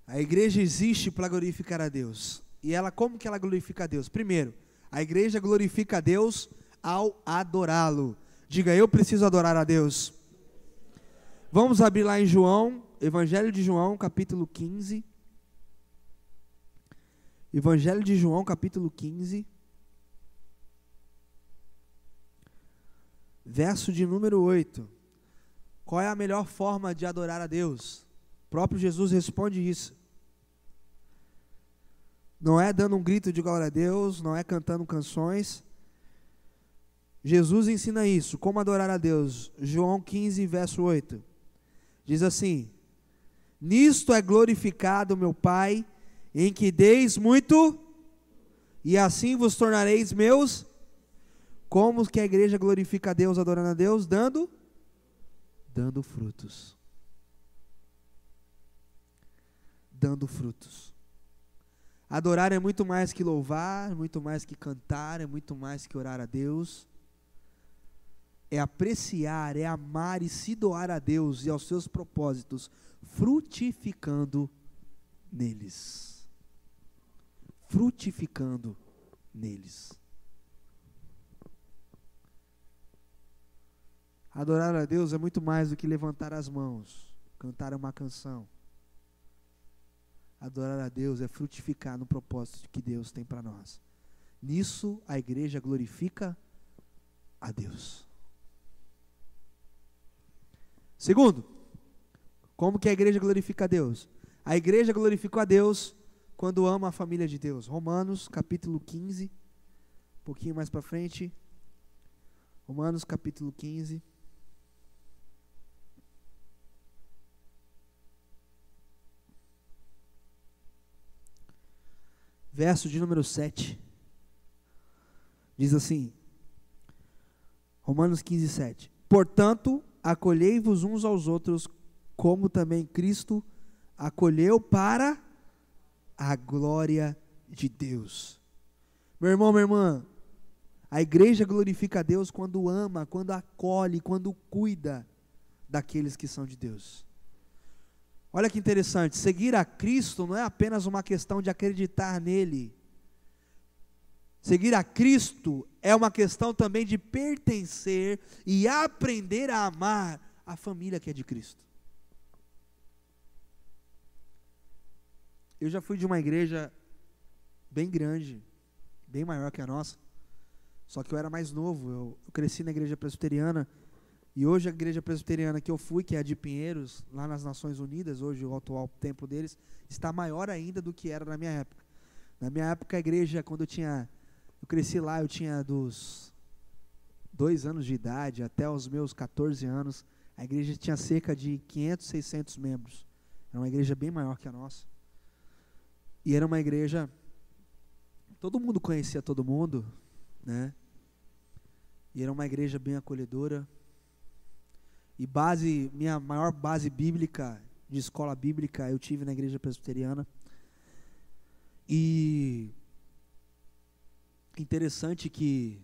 A igreja existe para glorificar a Deus. E ela, como que ela glorifica a Deus? Primeiro, a igreja glorifica a Deus ao adorá-lo. Diga, eu preciso adorar a Deus. Vamos abrir lá em João, Evangelho de João, capítulo 15. Evangelho de João, capítulo 15. Verso de número 8. Qual é a melhor forma de adorar a Deus? O próprio Jesus responde isso. Não é dando um grito de glória a Deus, não é cantando canções. Jesus ensina isso, como adorar a Deus. João 15, verso 8. Diz assim: nisto é glorificado meu Pai, em que deis muito, e assim vos tornareis meus. Como que a igreja glorifica a Deus, adorando a Deus? Dando frutos. Dando frutos. Adorar é muito mais que louvar, é muito mais que cantar, é muito mais que orar a Deus. É apreciar, é amar e se doar a Deus e aos seus propósitos, frutificando neles. Frutificando neles. Adorar a Deus é muito mais do que levantar as mãos, cantar uma canção. Adorar a Deus é frutificar no propósito que Deus tem para nós. Nisso a igreja glorifica a Deus. Segundo, como que a igreja glorifica a Deus? A igreja glorificou a Deus quando ama a família de Deus. Romanos capítulo 15, um pouquinho mais para frente. Romanos capítulo 15. Verso de número 7, diz assim, Romanos 15, 7. Portanto, acolhei-vos uns aos outros, como também Cristo acolheu para a glória de Deus. Meu irmão, minha irmã, a igreja glorifica a Deus quando ama, quando acolhe, quando cuida daqueles que são de Deus. Olha que interessante, seguir a Cristo não é apenas uma questão de acreditar nele. Seguir a Cristo é uma questão também de pertencer e aprender a amar a família que é de Cristo. Eu já fui de uma igreja bem grande, bem maior que a nossa, só que eu era mais novo, eu cresci na igreja presbiteriana. E hoje a igreja presbiteriana que eu fui, que é a de Pinheiros, lá nas Nações Unidas, hoje o atual templo deles, está maior ainda do que era na minha época. Na minha época a igreja, quando eu cresci lá, eu tinha dos 2 anos de idade até os meus 14 anos, a igreja tinha cerca de 500, 600 membros. Era uma igreja bem maior que a nossa. E era uma igreja, todo mundo conhecia todo mundo, né? E era uma igreja bem acolhedora. E minha maior base bíblica, de escola bíblica, eu tive na igreja presbiteriana. E interessante que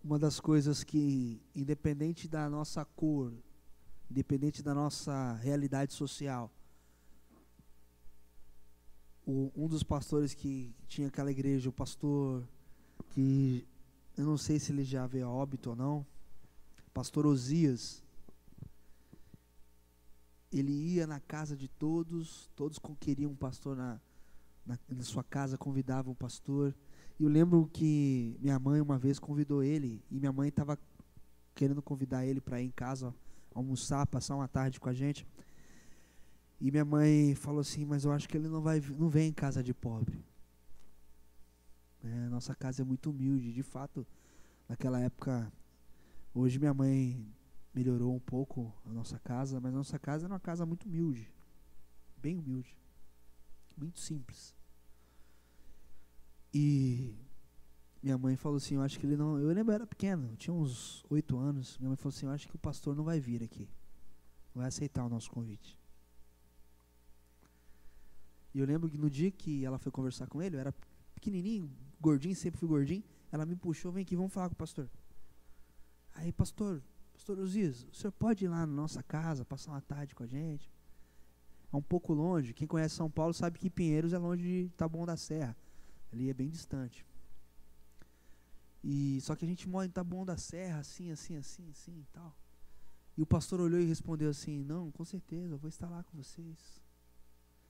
uma das coisas que, independente da nossa cor, independente da nossa realidade social, um dos pastores que tinha aquela igreja, o pastor que, eu não sei se ele já veio a óbito ou não, pastor Osias, ele ia na casa de todos queriam um pastor na sua casa, convidavam o pastor. E eu lembro que minha mãe uma vez convidou ele, e minha mãe estava querendo convidar ele para ir em casa almoçar, passar uma tarde com a gente. E minha mãe falou assim, mas eu acho que ele não vem em casa de pobre. Nossa casa é muito humilde, de fato, naquela época. Hoje minha mãe melhorou um pouco a nossa casa, mas a nossa casa era uma casa muito humilde, bem humilde, muito simples. E minha mãe falou assim, eu acho que ele não, eu lembro, eu era pequeno, eu tinha uns 8 anos, minha mãe falou assim, eu acho que o pastor não vai vir aqui, não vai aceitar o nosso convite. E eu lembro que no dia que ela foi conversar com ele, eu era pequenininho, gordinho, sempre fui gordinho, ela me puxou, vem aqui, vamos falar com o pastor. Aí, pastor Uzias, o senhor pode ir lá na nossa casa, passar uma tarde com a gente? É um pouco longe, quem conhece São Paulo sabe que Pinheiros é longe de Taboão da Serra, ali é bem distante. E só que a gente mora em Taboão da Serra, assim e tal. E o pastor olhou e respondeu assim, não, com certeza, eu vou estar lá com vocês.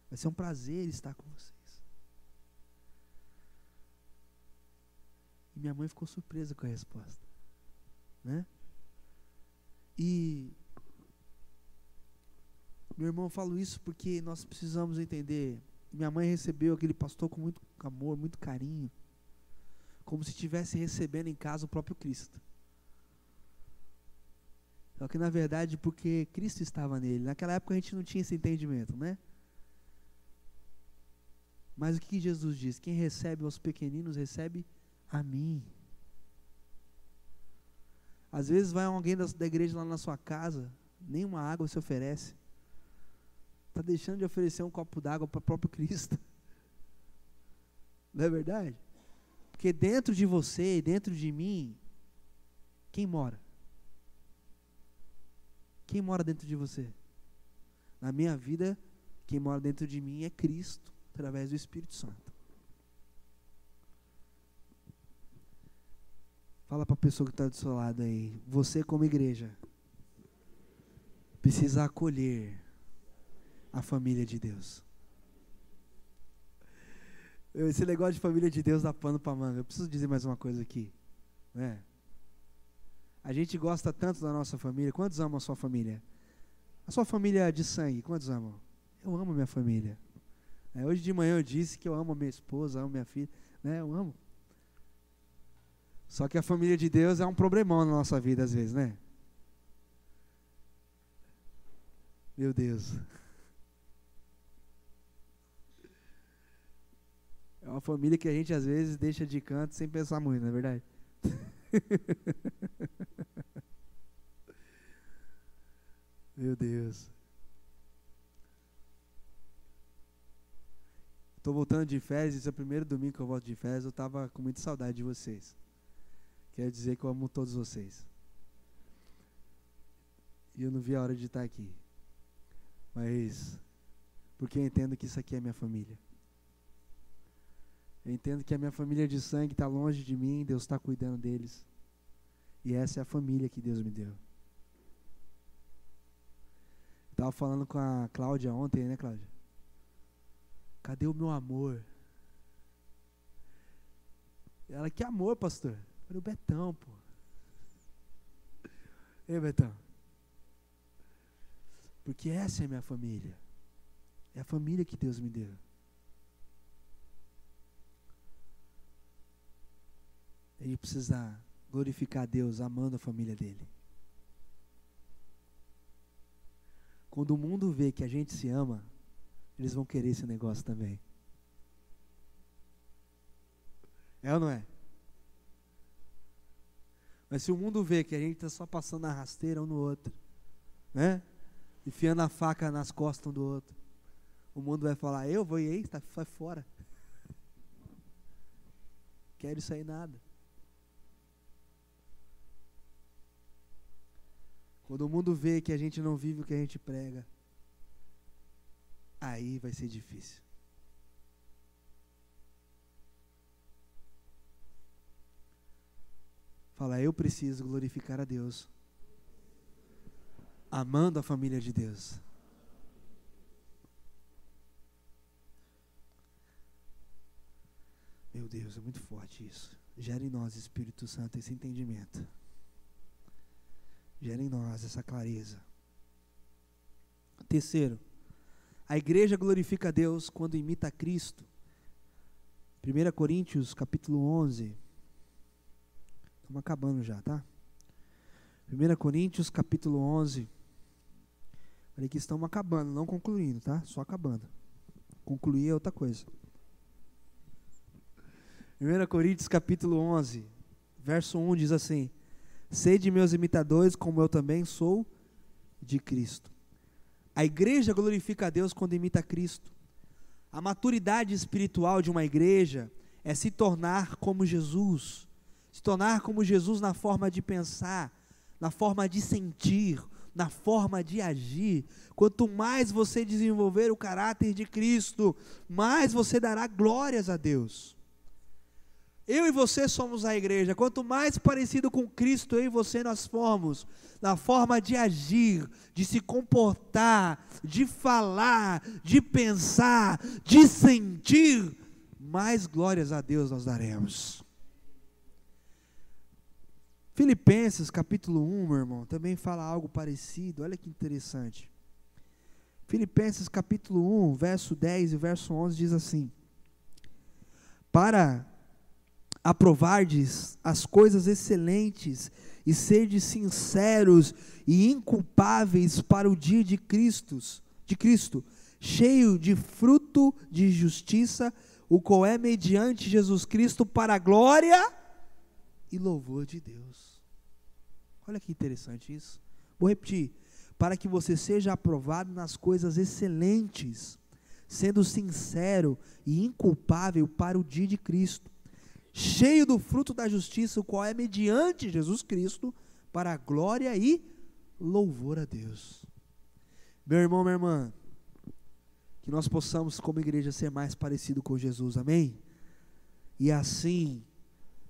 Vai ser um prazer estar com vocês. E minha mãe ficou surpresa com a resposta, né? E meu irmão, eu falo isso porque nós precisamos entender. Minha mãe recebeu aquele pastor com muito amor, muito carinho, como se estivesse recebendo em casa o próprio Cristo. Só que na verdade, porque Cristo estava nele. Naquela época a gente não tinha esse entendimento, né? Mas o que Jesus diz? Quem recebe aos pequeninos, recebe a mim. Às vezes vai alguém da igreja lá na sua casa, nem uma água se oferece. Está deixando de oferecer um copo d'água para o próprio Cristo. Não é verdade? Porque dentro de você e dentro de mim, quem mora? Quem mora dentro de você? Na minha vida, quem mora dentro de mim é Cristo, através do Espírito Santo. Fala para a pessoa que está do seu lado aí, você como igreja, precisa acolher a família de Deus. Esse negócio de família de Deus dá pano para manga. Eu preciso dizer mais uma coisa aqui, né? A gente gosta tanto da nossa família. Quantos amam a sua família? A sua família de sangue, quantos amam? Eu amo minha família. Hoje de manhã eu disse que eu amo minha esposa, amo minha filha, né? Eu amo. Só que a família de Deus é um problemão na nossa vida às vezes, né? Meu Deus. É uma família que a gente às vezes deixa de canto sem pensar muito, não é verdade? Meu Deus. Estou voltando de férias, esse é o primeiro domingo que eu volto de férias, eu estava com muita saudade de vocês. Quero dizer que eu amo todos vocês. E eu não vi a hora de estar aqui. Mas, porque eu entendo que isso aqui é minha família. Eu entendo que a minha família de sangue está longe de mim, Deus está cuidando deles. E essa é a família que Deus me deu. Estava falando com a Cláudia ontem, né, Cláudia? Cadê o meu amor? Ela, que amor, pastor? Eu falei, o Betão, pô. Ei, Betão. Porque essa é a minha família. É a família que Deus me deu. A gente precisa glorificar a Deus amando a família dele. Quando o mundo vê que a gente se ama, eles vão querer esse negócio também. É ou não é? Mas se o mundo vê que a gente está só passando a rasteira um no outro, né? Enfiando a faca nas costas um do outro, o mundo vai falar, eu vou e aí, sai fora. Quero isso aí nada. Quando o mundo vê que a gente não vive o que a gente prega, aí vai ser difícil. Fala, eu preciso glorificar a Deus, amando a família de Deus. Meu Deus, é muito forte isso. Gera em nós, Espírito Santo, esse entendimento. Gera em nós essa clareza. Terceiro, a igreja glorifica a Deus quando imita a Cristo. 1 Coríntios capítulo 11. Estamos acabando já, tá? 1 Coríntios capítulo 11. Falei que estamos acabando, não concluindo, tá? Só acabando. Concluir é outra coisa. 1 Coríntios capítulo 11, verso 1 diz assim: sede meus imitadores, como eu também sou de Cristo. A igreja glorifica a Deus quando imita a Cristo. A maturidade espiritual de uma igreja é se tornar como Jesus. Se tornar como Jesus na forma de pensar, na forma de sentir, na forma de agir. Quanto mais você desenvolver o caráter de Cristo, mais você dará glórias a Deus. Eu e você somos a igreja. Quanto mais parecido com Cristo eu e você nós formos, na forma de agir, de se comportar, de falar, de pensar, de sentir, mais glórias a Deus nós daremos. Filipenses capítulo 1, meu irmão, também fala algo parecido. Olha que interessante. Filipenses capítulo 1, verso 10 e verso 11 diz assim: para aprovardes as coisas excelentes e serdes sinceros e inculpáveis para o dia de Cristo, cheio de fruto de justiça, o qual é mediante Jesus Cristo para a glória e louvor de Deus. Olha que interessante isso. Vou repetir: para que você seja aprovado nas coisas excelentes, sendo sincero e inculpável para o dia de Cristo, cheio do fruto da justiça, o qual é mediante Jesus Cristo, para a glória e louvor a Deus. Meu irmão, minha irmã, que nós possamos como igreja ser mais parecido com Jesus, amém? E assim,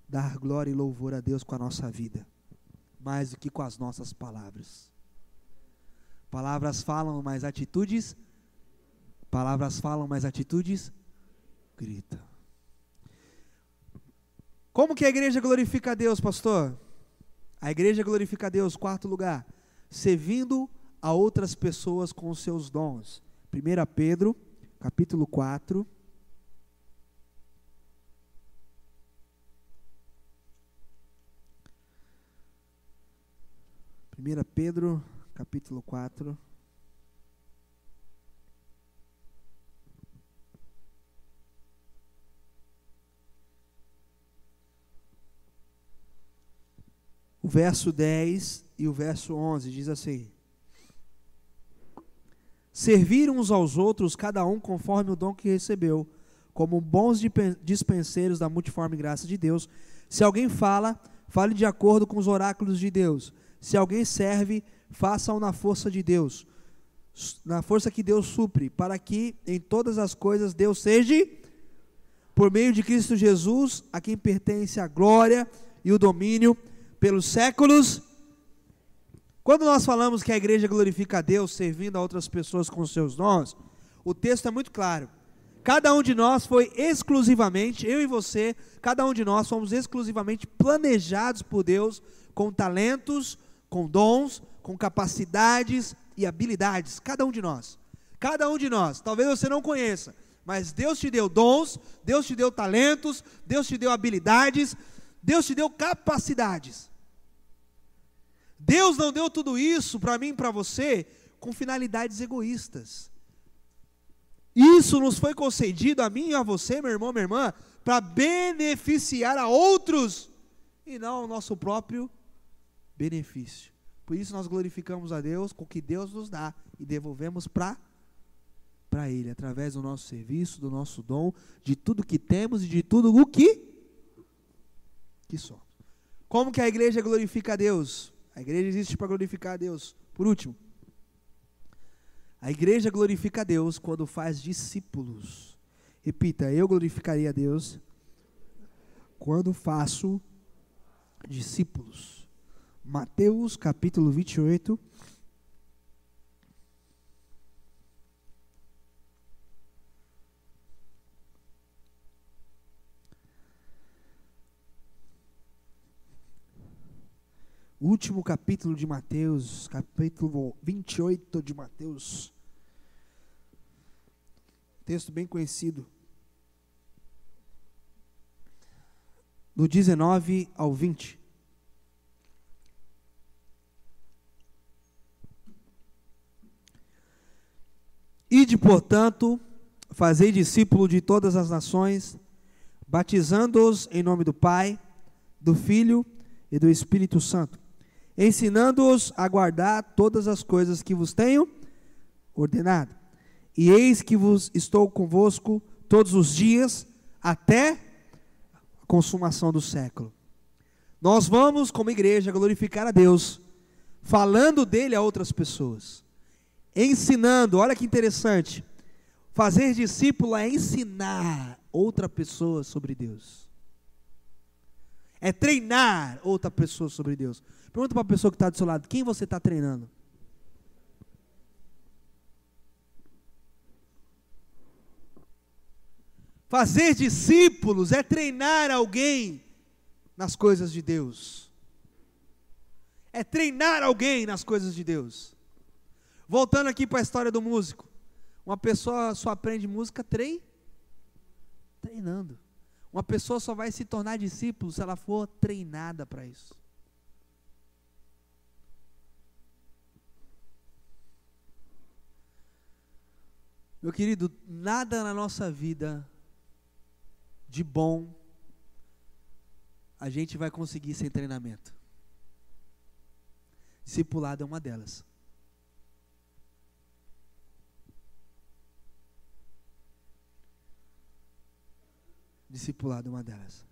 dar glória e louvor a Deus com a nossa vida, mais do que com as nossas palavras. Palavras falam, mas atitudes gritam. Como que a igreja glorifica a Deus, pastor? A igreja glorifica a Deus, quarto lugar, servindo a outras pessoas com os seus dons. 1 Pedro, capítulo 4. Pedro, capítulo 4. O verso 10 e o verso 11 diz assim: servir uns aos outros, cada um conforme o dom que recebeu, como bons dispenseiros da multiforme graça de Deus. Se alguém fala, fale de acordo com os oráculos de Deus. Se alguém serve, faça-o na força de Deus, na força que Deus supre, para que em todas as coisas Deus seja, por meio de Cristo Jesus, a quem pertence a glória e o domínio pelos séculos. Quando nós falamos que a igreja glorifica a Deus servindo a outras pessoas com os seus dons, o texto é muito claro. Cada um de nós foi exclusivamente, eu e você, cada um de nós fomos exclusivamente planejados por Deus com talentos, com dons, com capacidades e habilidades. Cada um de nós. Talvez você não conheça, mas Deus te deu dons, Deus te deu talentos, Deus te deu habilidades, Deus te deu capacidades. Deus não deu tudo isso para mim e para você com finalidades egoístas. Isso nos foi concedido a mim e a você, meu irmão, minha irmã, para beneficiar a outros e não ao nosso próprio benefício. Por isso nós glorificamos a Deus com o que Deus nos dá e devolvemos para Ele, através do nosso serviço, do nosso dom, de tudo que temos e de tudo o que somos. Como que a igreja glorifica a Deus? A igreja existe para glorificar a Deus. Por último, a igreja glorifica a Deus quando faz discípulos. Repita: eu glorificaria a Deus quando faço discípulos. Mateus capítulo 28. Último capítulo de Mateus, capítulo 28 de Mateus. Texto bem conhecido. Do 19 ao 20. Ide, portanto, fazei discípulo de todas as nações, batizando-os em nome do Pai, do Filho e do Espírito Santo, ensinando-os a guardar todas as coisas que vos tenho ordenado. E eis que estou convosco todos os dias, até a consumação do século. Nós vamos, como igreja, glorificar a Deus, falando dele a outras pessoas, ensinando. Olha que interessante, fazer discípulo é ensinar outra pessoa sobre Deus, é treinar outra pessoa sobre Deus. Pergunta para a pessoa que está do seu lado: quem você está treinando? Fazer discípulos é treinar alguém nas coisas de Deus. É treinar alguém nas coisas de Deus. Voltando aqui para a história do músico. Uma pessoa só aprende música treinando. Uma pessoa só vai se tornar discípulo se ela for treinada para isso. Meu querido, nada na nossa vida de bom a gente vai conseguir sem treinamento. Discipulado é uma delas. Discipulado é uma delas.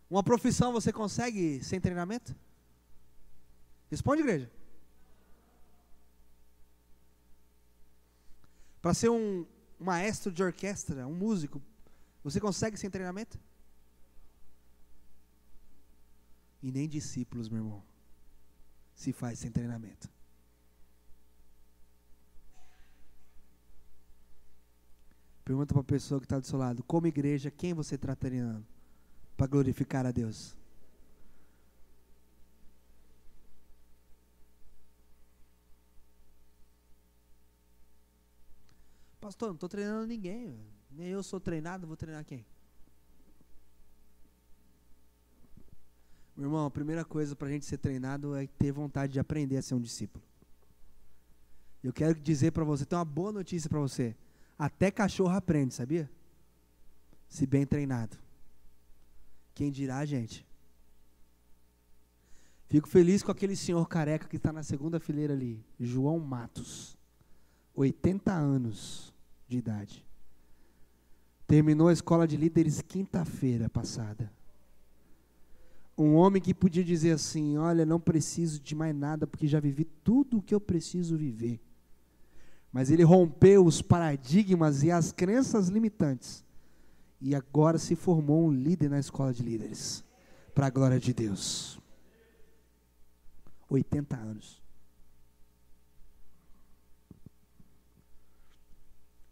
Uma profissão você consegue sem treinamento? Responde, igreja. Para ser um maestro de orquestra, um músico, você consegue sem treinamento? E nem discípulos, meu irmão, se faz sem treinamento. Pergunta para a pessoa que está do seu lado: como igreja, quem você está treinando para glorificar a Deus? Pastor, não estou treinando ninguém, nem eu sou treinado, vou treinar quem? Meu irmão, a primeira coisa para a gente ser treinado é ter vontade de aprender a ser um discípulo. Eu quero dizer para você, tem uma boa notícia para você: até cachorro aprende, sabia? Se bem treinado. Quem dirá a gente? Fico feliz com aquele senhor careca que está na segunda fileira ali, João Matos, 80 anos de idade. Terminou a escola de líderes quinta-feira passada. Um homem que podia dizer assim: olha, não preciso de mais nada, porque já vivi tudo o que eu preciso viver. Mas ele rompeu os paradigmas e as crenças limitantes. E agora se formou um líder na escola de líderes. Para a glória de Deus. 80 anos.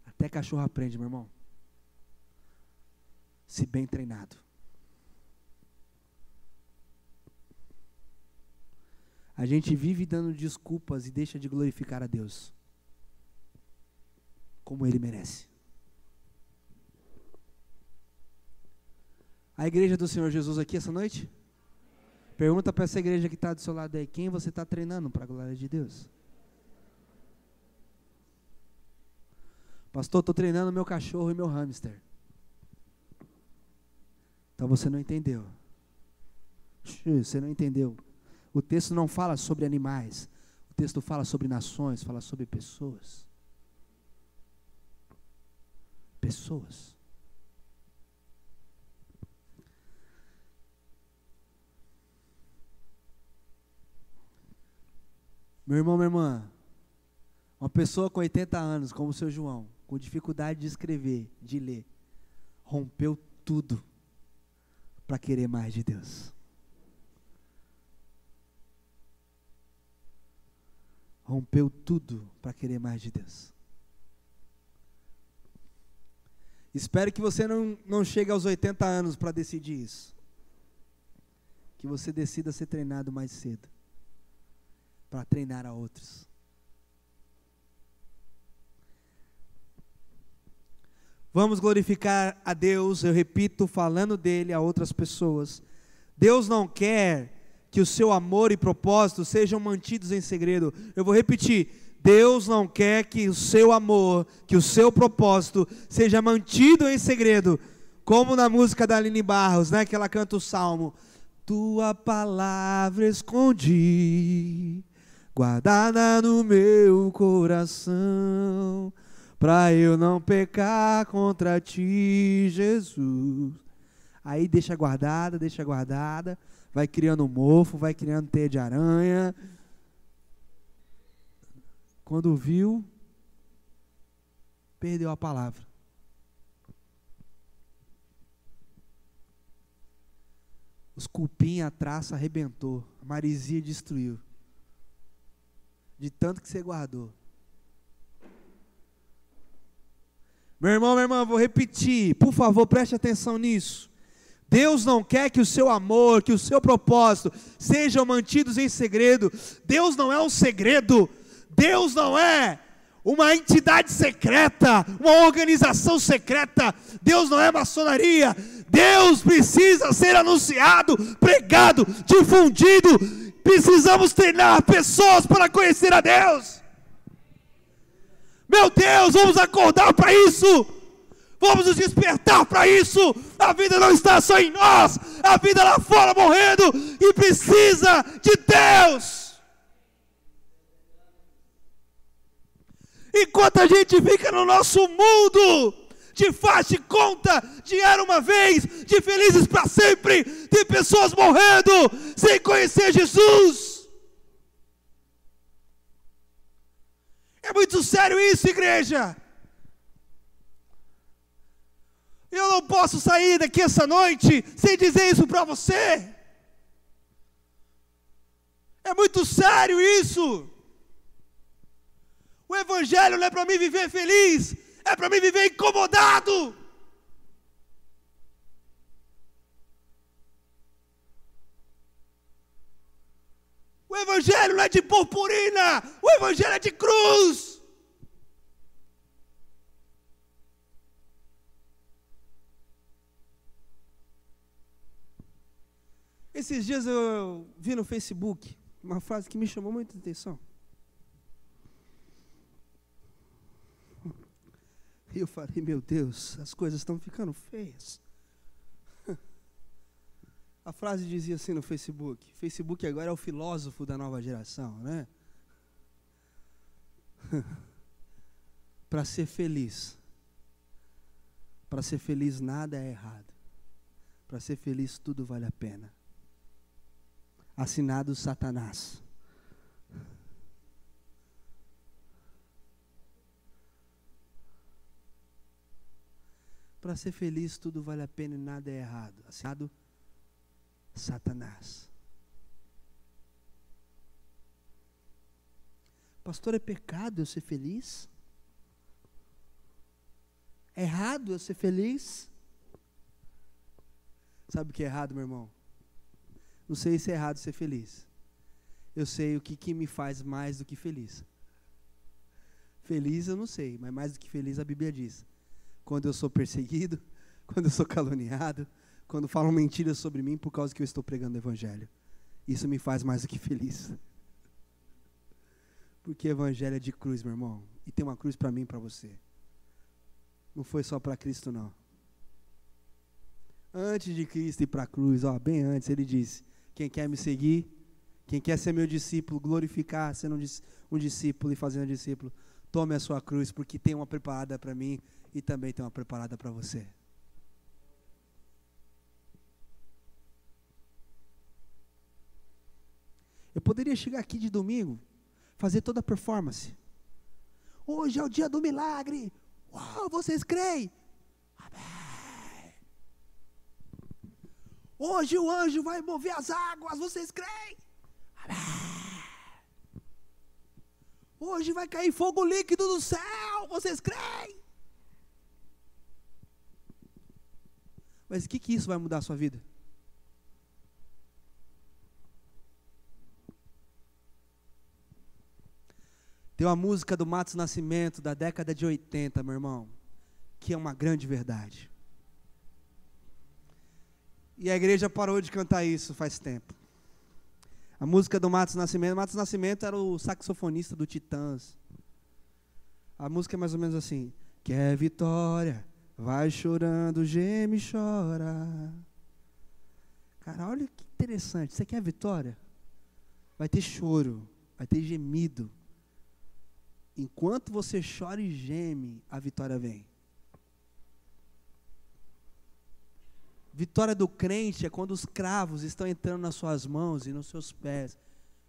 Até cachorro aprende, meu irmão. Se bem treinado. A gente vive dando desculpas e deixa de glorificar a Deus como Ele merece. A igreja do Senhor Jesus aqui essa noite? Pergunta para essa igreja que está do seu lado aí: quem você está treinando para a glória de Deus? Pastor, estou treinando meu cachorro e meu hamster. Então você não entendeu. Você não entendeu. O texto não fala sobre animais. O texto fala sobre nações, fala sobre pessoas. Pessoas. Meu irmão, minha irmã, uma pessoa com 80 anos, como o seu João, com dificuldade de escrever, de ler, rompeu tudo para querer mais de Deus. Rompeu tudo para querer mais de Deus. Espero que você não chegue aos 80 anos para decidir isso. Que você decida ser treinado mais cedo, para treinar a outros. Vamos glorificar a Deus, eu repito, falando dele a outras pessoas. Deus não quer que o seu amor e propósito sejam mantidos em segredo. Eu vou repetir: Deus não quer que o seu amor, que o seu propósito seja mantido em segredo, como na música da Aline Barros, né, que ela canta o salmo: tua palavra escondi guardada no meu coração, pra eu não pecar contra ti, Jesus. Aí deixa guardada, vai criando mofo, vai criando teia de aranha. Quando viu, perdeu a palavra. Os cupim, a traça arrebentou, a marisia destruiu. De tanto que você guardou. Meu irmão, minha irmã, vou repetir, por favor, preste atenção nisso. Deus não quer que o seu amor, que o seu propósito sejam mantidos em segredo. Deus não é um segredo. Deus não é uma entidade secreta, uma organização secreta. Deus não é maçonaria. Deus precisa ser anunciado, pregado, difundido. Precisamos treinar pessoas para conhecer a Deus. Meu Deus, vamos acordar para isso. Vamos nos despertar para isso. A vida não está só em nós. A vida lá fora morrendo e precisa de Deus. Enquanto a gente fica no nosso mundo de faz de conta, de era uma vez, de felizes para sempre, de pessoas morrendo sem conhecer Jesus. É muito sério isso, igreja. Eu não posso sair daqui essa noite sem dizer isso para você. É muito sério isso. O evangelho não é para mim viver feliz, é para mim viver incomodado. O evangelho não é de purpurina, o evangelho é de cruz. Esses dias eu vi no Facebook uma frase que me chamou muita atenção. E eu falei, meu Deus, as coisas estão ficando feias. A frase dizia assim no Facebook. Facebook agora é o filósofo da nova geração, né? Para ser feliz nada é errado. Para ser feliz tudo vale a pena. Assinado Satanás. Para ser feliz tudo vale a pena e nada é errado. Assinado Satanás. Pastor, é pecado eu ser feliz? É errado eu ser feliz? Sabe o que é errado, meu irmão? Não sei se é errado ser feliz. Eu sei o que me faz mais do que feliz. Feliz eu não sei, mas mais do que feliz a Bíblia diz. Quando eu sou perseguido, quando eu sou caluniado, quando falam mentiras sobre mim por causa que eu estou pregando o evangelho. Isso me faz mais do que feliz. Porque o evangelho é de cruz, meu irmão. E tem uma cruz para mim e para você. Não foi só para Cristo, não. Antes de Cristo ir para a cruz, bem antes, ele disse, quem quer me seguir, quem quer ser meu discípulo, glorificar, sendo um discípulo e fazendo um discípulo, tome a sua cruz, porque tem uma preparada para mim e também tem uma preparada para você. Eu poderia chegar aqui de domingo, fazer toda a performance. Hoje é o dia do milagre. Uau, vocês creem? Amém. Hoje o anjo vai mover as águas, vocês creem? Amém. Hoje vai cair fogo líquido do céu, vocês creem? Mas o que isso vai mudar a sua vida? Tem uma música do Matos Nascimento, da década de 80, meu irmão, que é uma grande verdade. E a igreja parou de cantar isso faz tempo. A música do Matos Nascimento era o saxofonista do Titãs. A música é mais ou menos assim: quer vitória, vai chorando, geme e chora. Cara, olha que interessante. Você quer vitória? Vai ter choro. vai ter gemido. Enquanto você chora e geme, a vitória vem. Vitória do crente é quando os cravos estão entrando nas suas mãos e nos seus pés,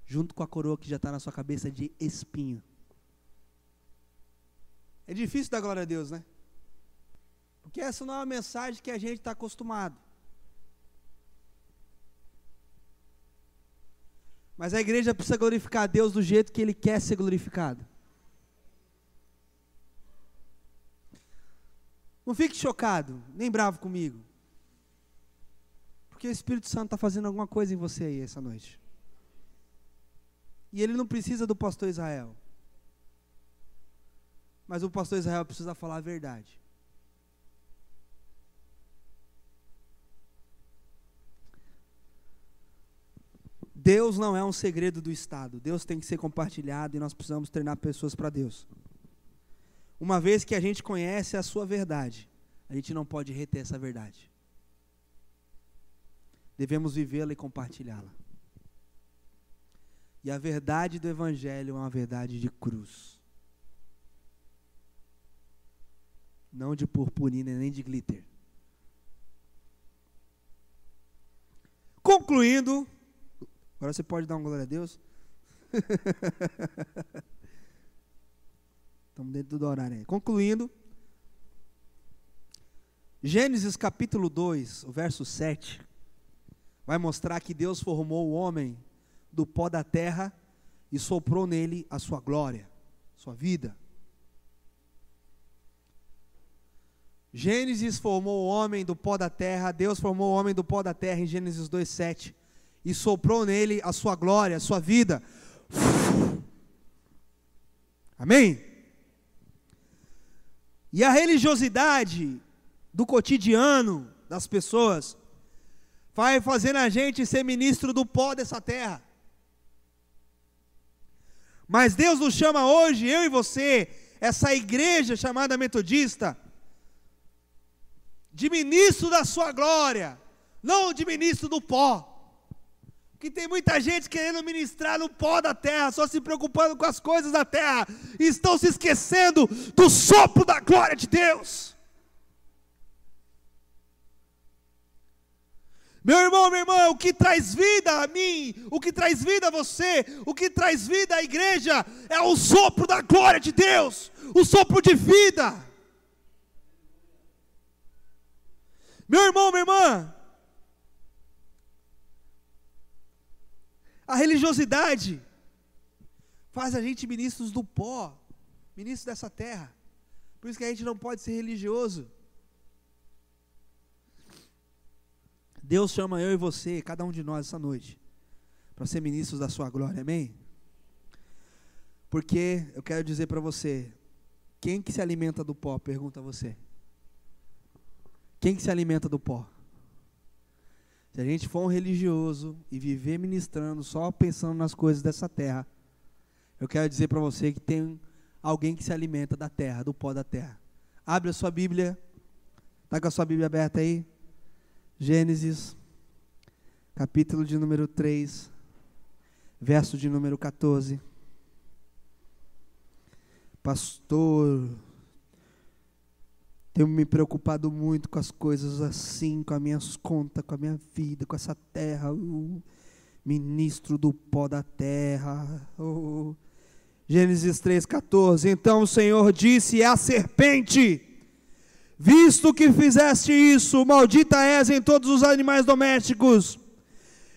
junto com a coroa que já está na sua cabeça de espinho. É difícil dar glória a Deus, né? Porque essa não é uma mensagem que a gente está acostumado. Mas a igreja precisa glorificar a Deus do jeito que Ele quer ser glorificado. Não fique chocado, nem bravo comigo. Porque o Espírito Santo está fazendo alguma coisa em você aí essa noite. E ele não precisa do pastor Israel. Mas o pastor Israel precisa falar a verdade. Deus não é um segredo do Estado. Deus tem que ser compartilhado e nós precisamos treinar pessoas para Deus. Uma vez que a gente conhece a sua verdade, a gente não pode reter essa verdade. Devemos vivê-la e compartilhá-la. E a verdade do Evangelho é uma verdade de cruz. Não de purpurina nem de glitter. Concluindo, agora você pode dar uma glória a Deus. Estamos dentro do horário aí. Concluindo, Gênesis capítulo 2, o verso 7, vai mostrar que Deus formou o homem do pó da terra e soprou nele a sua glória, sua vida. Gênesis formou o homem do pó da terra, Deus formou o homem do pó da terra em Gênesis 2:7 e soprou nele a sua glória, a sua vida. Amém? E a religiosidade do cotidiano das pessoas vai fazendo a gente ser ministro do pó dessa terra. Mas Deus nos chama hoje, eu e você, essa igreja chamada metodista, de ministro da sua glória, não de ministro do pó. Porque tem muita gente querendo ministrar no pó da terra, só se preocupando com as coisas da terra, e estão se esquecendo do sopro da glória de Deus. Meu irmão, minha irmã, o que traz vida a mim, o que traz vida a você, o que traz vida à igreja, é o sopro da glória de Deus, o sopro de vida. Meu irmão, minha irmã, a religiosidade faz a gente ministros do pó, ministros dessa terra. Por isso que a gente não pode ser religioso. Deus chama eu e você, cada um de nós essa noite, para ser ministros da sua glória, amém? Porque eu quero dizer para você, quem que se alimenta do pó? Pergunta a você. Quem que se alimenta do pó? Se a gente for um religioso e viver ministrando, só pensando nas coisas dessa terra, eu quero dizer para você que tem alguém que se alimenta da terra, do pó da terra. Abre a sua Bíblia, está com a sua Bíblia aberta aí? Gênesis, capítulo de número 3, verso de número 14. Pastor, tenho me preocupado muito com as coisas assim, com as minhas contas, com a minha vida, com essa terra, ministro do pó da terra. Gênesis 3,14. Então o Senhor disse à serpente: visto que fizeste isso, maldita és em todos os animais domésticos,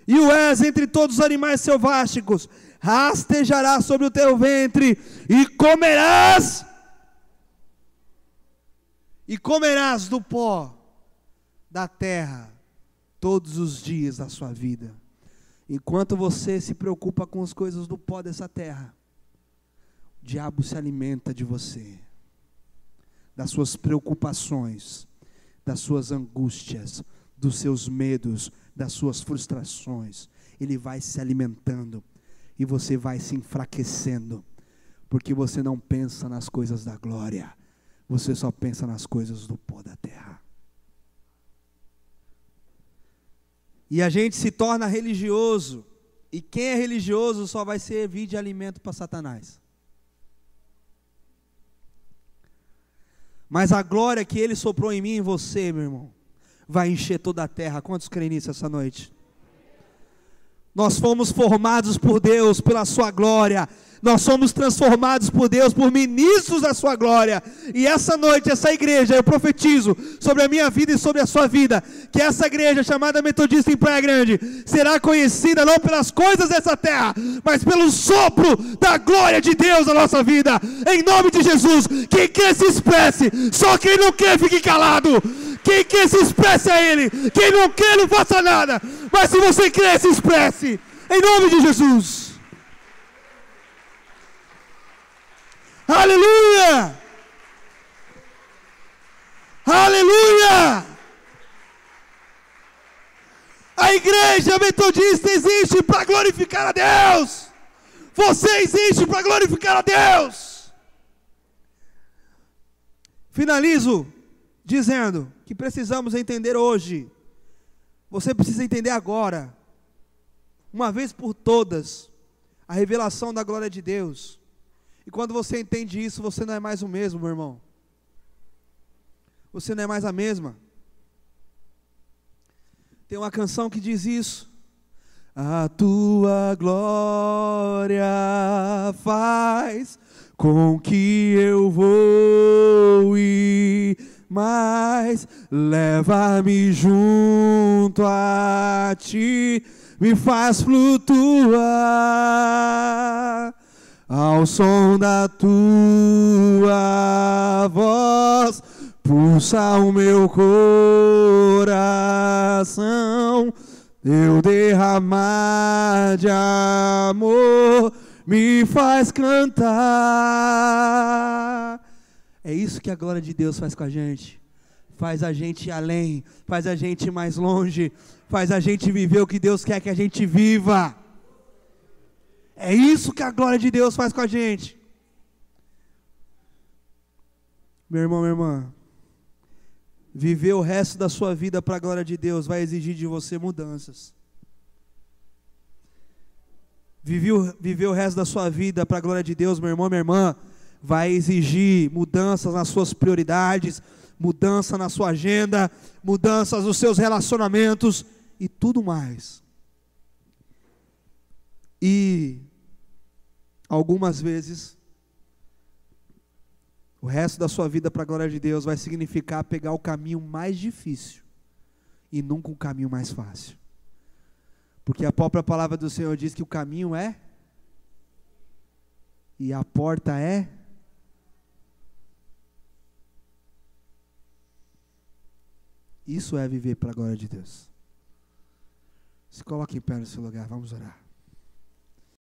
e o és entre todos os animais selváticos, rastejarás sobre o teu ventre, e comerás do pó da terra, todos os dias da sua vida. Enquanto você se preocupa com as coisas do pó dessa terra, o diabo se alimenta de você, das suas preocupações, das suas angústias, dos seus medos, das suas frustrações. Ele vai se alimentando e você vai se enfraquecendo, porque você não pensa nas coisas da glória, você só pensa nas coisas do pó da terra. E a gente se torna religioso E quem é religioso só vai servir de alimento para Satanás. Mas a glória que Ele soprou em mim e em você, meu irmão, vai encher toda a terra. Quantos creem nisso essa noite? Nós fomos formados por Deus, pela sua glória. Nós somos transformados por Deus, por ministros da sua glória. E essa noite, essa igreja, eu profetizo sobre a minha vida e sobre a sua vida, que essa igreja chamada Metodista em Praia Grande será conhecida não pelas coisas dessa terra, mas pelo sopro da glória de Deus na nossa vida. Em nome de Jesus, quem quer se expresse, só quem não quer fique calado. Quem quer se expresse a Ele, quem não quer não faça nada. Mas se você quer, se expresse. Em nome de Jesus. Aleluia! Aleluia! A igreja metodista existe para glorificar a Deus. Você existe para glorificar a Deus. Finalizo dizendo que precisamos entender hoje. Você precisa entender agora, uma vez por todas, a revelação da glória de Deus. E quando você entende isso, você não é mais o mesmo, meu irmão. Você não é mais a mesma. Tem uma canção que diz isso. A tua glória faz com que eu voe mais, leva-me junto a ti, me faz flutuar ao som da tua voz, pulsa o meu coração, teu derramar de amor me faz cantar. É isso que a glória de Deus faz com a gente. Faz a gente ir além, faz a gente ir mais longe, faz a gente viver o que Deus quer que a gente viva. É isso que a glória de Deus faz com a gente. Meu irmão, minha irmã, viver o resto da sua vida para a glória de Deus vai exigir de você mudanças. Viver o resto da sua vida para a glória de Deus, meu irmão, minha irmã, vai exigir mudanças nas suas prioridades, mudança na sua agenda, mudanças nos seus relacionamentos e tudo mais. E algumas vezes o resto da sua vida para a glória de Deus vai significar pegar o caminho mais difícil e nunca o caminho mais fácil. Porque a própria palavra do Senhor diz que o caminho é e a porta é. Isso é viver para a glória de Deus. Se coloque em pé no seu lugar, vamos orar.